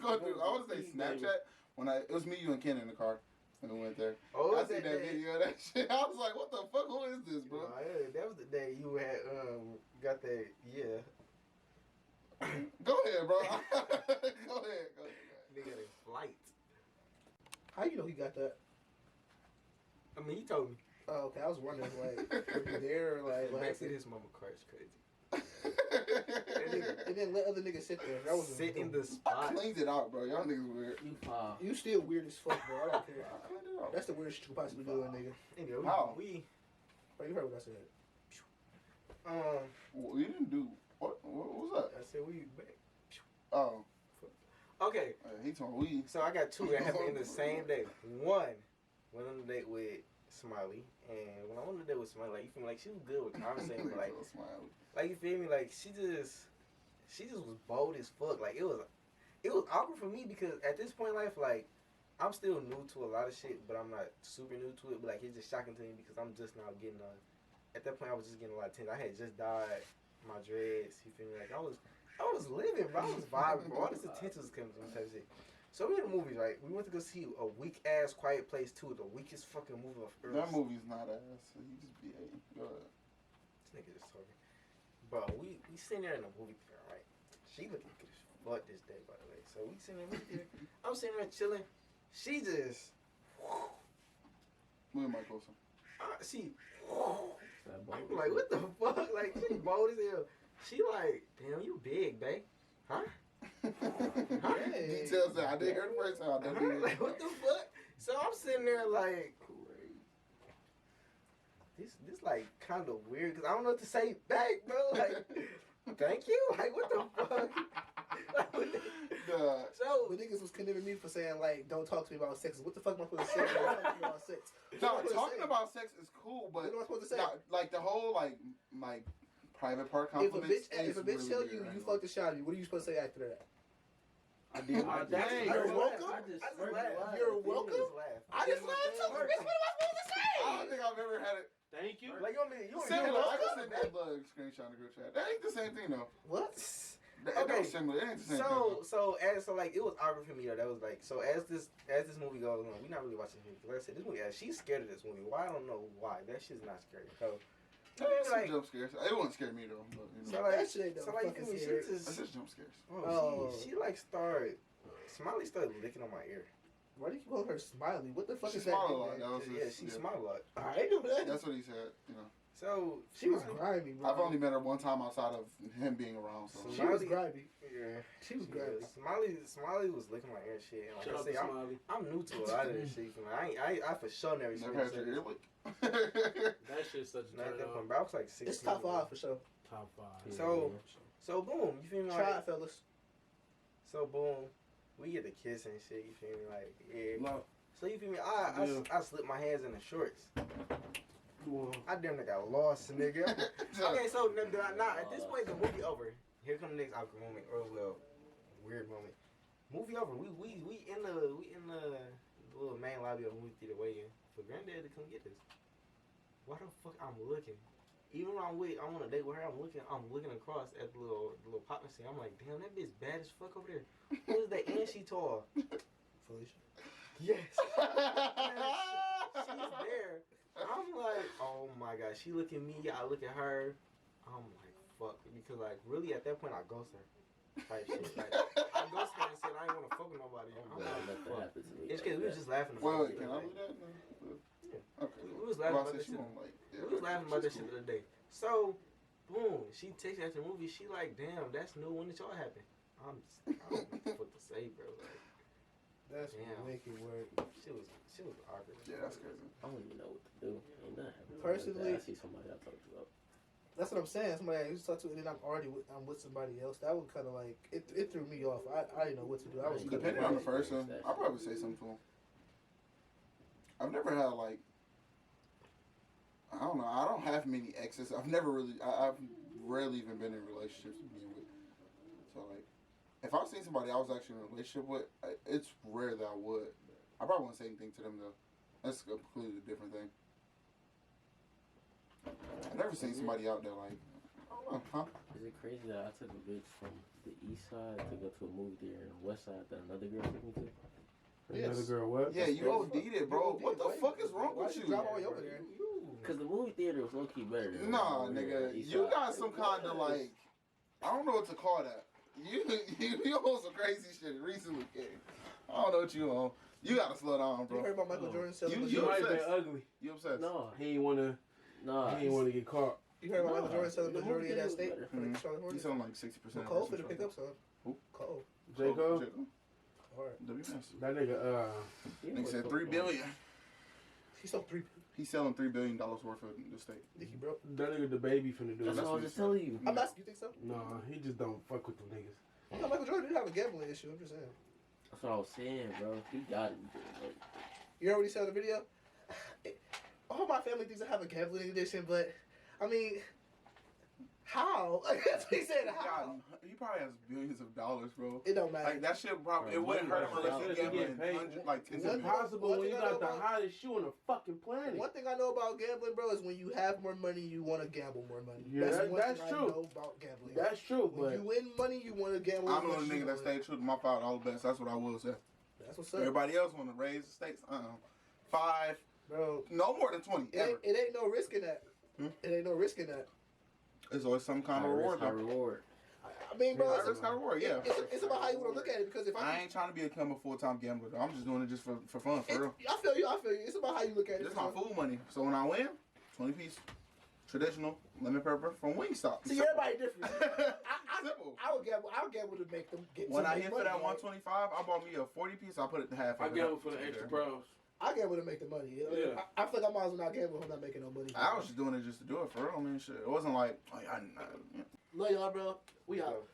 going through. I want to say Snapchat when it was me, you, and Ken in the car, and we went there. Oh, I was seen that day? video of that shit. I was like, what the fuck? Who is this, bro? Yeah, that was the day you had got that. Yeah. Go ahead, bro. Go ahead. Nigga had a flight. How you know he got that? I mean, he told me. Oh, okay. I was wondering, like, were you there, or like, what Backseat happened? his mama car is crazy. And then let other niggas sit there. That was Sit in the I spot. cleaned it out, bro. Y'all niggas weird. You foul. You still weird as fuck, bro. I don't care. I cleaned it out. That's the weirdest shit you could possibly do, nigga. Anyway, How? we Bro, you heard what I said. Well, you didn't do what was that? I said we back. Oh, Okay, he told me. so I got two that happened in the same day. One went on a date with Smiley, and when I went to date with Smiley, like you feel me, like she was good with conversating, but Smiley. like you feel me, like she just was bold as fuck. Like it was awkward for me because at this point in life, like I'm still new to a lot of shit, but I'm not super new to it. But like it's just shocking to me because I'm just now getting at that point I was just getting a lot of attention. I had just dyed my dreads. You feel me? Like I was living, bro. I was vibing, bro. All this attention was coming to me, type of shit. So we in the movies, right? We went to go see a weak ass Quiet Place 2, the weakest fucking movie of earth. That movie's not ass. So you just be Go ahead. This nigga just talking. Bro, we sitting there in the movie theater, right? She looking good as fuck this day, by the way. So we sitting in the movie theater. I'm sitting there chilling. She just. Move my closer. She. I'm like, what the fuck? Like, she bold as hell. She like, damn, you big, babe. Huh? Details that I didn't hear the first time. Like, what the fuck? So I'm sitting there like, this like kind of weird because I don't know what to say back, bro. Like, thank you. Like, what the fuck? So when niggas was condemning me for saying like, don't talk to me about sex. What the fuck am I supposed to say? Don't talk to me about sex. No, talking about sex is cool, but what am I supposed to say? Like the whole like private part compliments. If a bitch tell you you fucked the shot of you, what are you supposed to say after that? I did my thing. You're welcome. I just laughed. You're welcome. I just laughed too. Bitch, what am I supposed to say? I don't think I've ever had it. Thank you. Like you Similar. I just sent that bug screenshot in the group chat. That ain't the same thing though. What? Okay, similar. It ain't the same thing. So like it was awkward for me though. That was like so as this movie goes on, we're not really watching this movie. Like I said, this movie, she's scared of this movie. Why I don't know why. That shit's not scary. So Like, jump scares. It wouldn't scare me though. But, you know. So like, that shit ain't no like fucking she scary. That's just jump scares. She like started. Smiley started licking on my ear. Why do you keep calling her Smiley? What the fuck She is that? smiled a lot. That was She smiled a lot. I knew that. That's what he said. You know. So She was grimy, bro. I've only met her one time outside of him being around. So She was grimy. Yeah, She was grimy. Smiley was licking my ear and shit. And like Shout I out say, to Smiley. I'm new to a lot of this shit. I for sure never seen never had your ear it. lick. That shit's such a turn on. Bro, I was like 16. It's top 5 for sure. Top 5. So boom, you feel me? Try Like, it, fellas. so boom, we get the kiss and shit. You feel me? Like yeah. Love. So you feel me? I slipped my hands in the shorts. I damn near got lost, nigga. Okay, so now at this point the movie over. Here come the next awkward moment, or well, weird moment. Movie over. We in the little main lobby of the movie theater waiting for Granddad to come get us. Why the fuck I'm looking? Even when I'm on a date with her, I'm looking across at the little partner scene. I'm like, damn, that bitch bad as fuck over there. Who is that? And she tall. Felicia. Yes. She's there. I'm like, oh my god. She look at me. I look at her. I'm like, fuck. Because like, really at that point, I ghost her. Type shit. Like, I ghost her and said I ain't want to fuck with nobody. I'm like, let that happen to me. it's because we was just laughing. Well, can I do that? No. Yeah. Okay. We was laughing about that shit. We We was laughing about that shit the other day. So, boom, she takes after the movie. She like, damn, that's new. When did y'all happen? I don't know what to say, bro. Like, That's damn. wicked word. She was awkward. Yeah, that's crazy. I don't even know what to do. Ain't nothing happening. Personally- I see somebody I talked about. That's what I'm saying. Somebody I used to talk to, and then I'm with somebody else. That would kind of like it threw me off. I didn't know what to do. I was Depending on the person, I'll probably say something to him. I've never had like, I don't know. I don't have many exes. I've rarely even been in relationships to begin with. So like, if I've seen somebody I was actually in a relationship with, it's rare that I would. I probably wouldn't say anything to them though. That's a completely different thing. I've never seen somebody out there like, I don't know, huh? Is it crazy that I took a bitch from the east side to go to a movie theater and the west side that another girl took me to? Another girl, what? Yeah, you OD'd it, bro. What the fuck is wrong Why with you you? drop all the way over there? Because the movie theater was low key better. Than Nah, the nigga, east you side. got some kind of like, I don't know what to call that. You on some crazy shit recently, kid. I don't know what you on. You gotta slow down, You bro. heard about Michael Jordan selling? You You might have been obsessed. ugly. You obsessed? No, He ain't wanna get caught. You heard about Michael Jordan selling the the majority of movie that state theater for the Charlotte He's Hornets? selling like 60%. Cole finna pick up some. Who? Cole. J. Cole? Hard. WS. That nigga, Nigga said $3 billion. He sold 3. He's selling $3 billion worth of the state. Think he broke? that nigga the baby finna do that's it. what I was just telling you. I'm asking. You think so? Nah, he just don't fuck with them niggas. No, Michael Jordan did have a gambling issue. I'm just saying. That's what I was saying, bro. He got it. Bro. You already saw the video? all my family thinks I have a gambling addiction, but I mean, how? Like that's what he said. How? He probably has billions of dollars, bro. It don't matter. Like that shit probably Bro, it wouldn't hurt him money unless matters. he You gambling get paid. 100 like tens It's of millions. impossible One when you thing I got know the about- hottest shoe on the fucking planet. One thing I know about gambling, bro, is when you have more money, you want to gamble more money. Yeah, one that's thing true. I know about gambling. That's true, When but you win money, you want to gamble. I'm as the much as nigga you that want. stayed true to my $5 bets. That's what I will say. That's what's up, Everybody else want to raise the stakes. 5, bro. no more than 20 ever. It ain't no risk in that. It ain't no risk in that. There's always some kind High of risk, reward. high though. reward. I mean, bro, High risk, high reward. Yeah. it's about how you want to look at it. Because if I ain't trying to become a full-time gambler. Though. I'm just doing it just for fun, for real. I feel you. It's about how you look at it. This is my food money. So when I win, 20 piece traditional lemon pepper from Wingstop. See, everybody different. Simple. I would gamble to make them get. When to I make hit money, for that right? 125, I bought me a 40 piece. I put it in half. I gamble for the extra pros. I gamble to make the money. Yeah. I feel like I might as well not gamble if I'm not making no money. I was just doing it just to do it for real. I mean, shit. It wasn't like I Love y'all, bro. We out.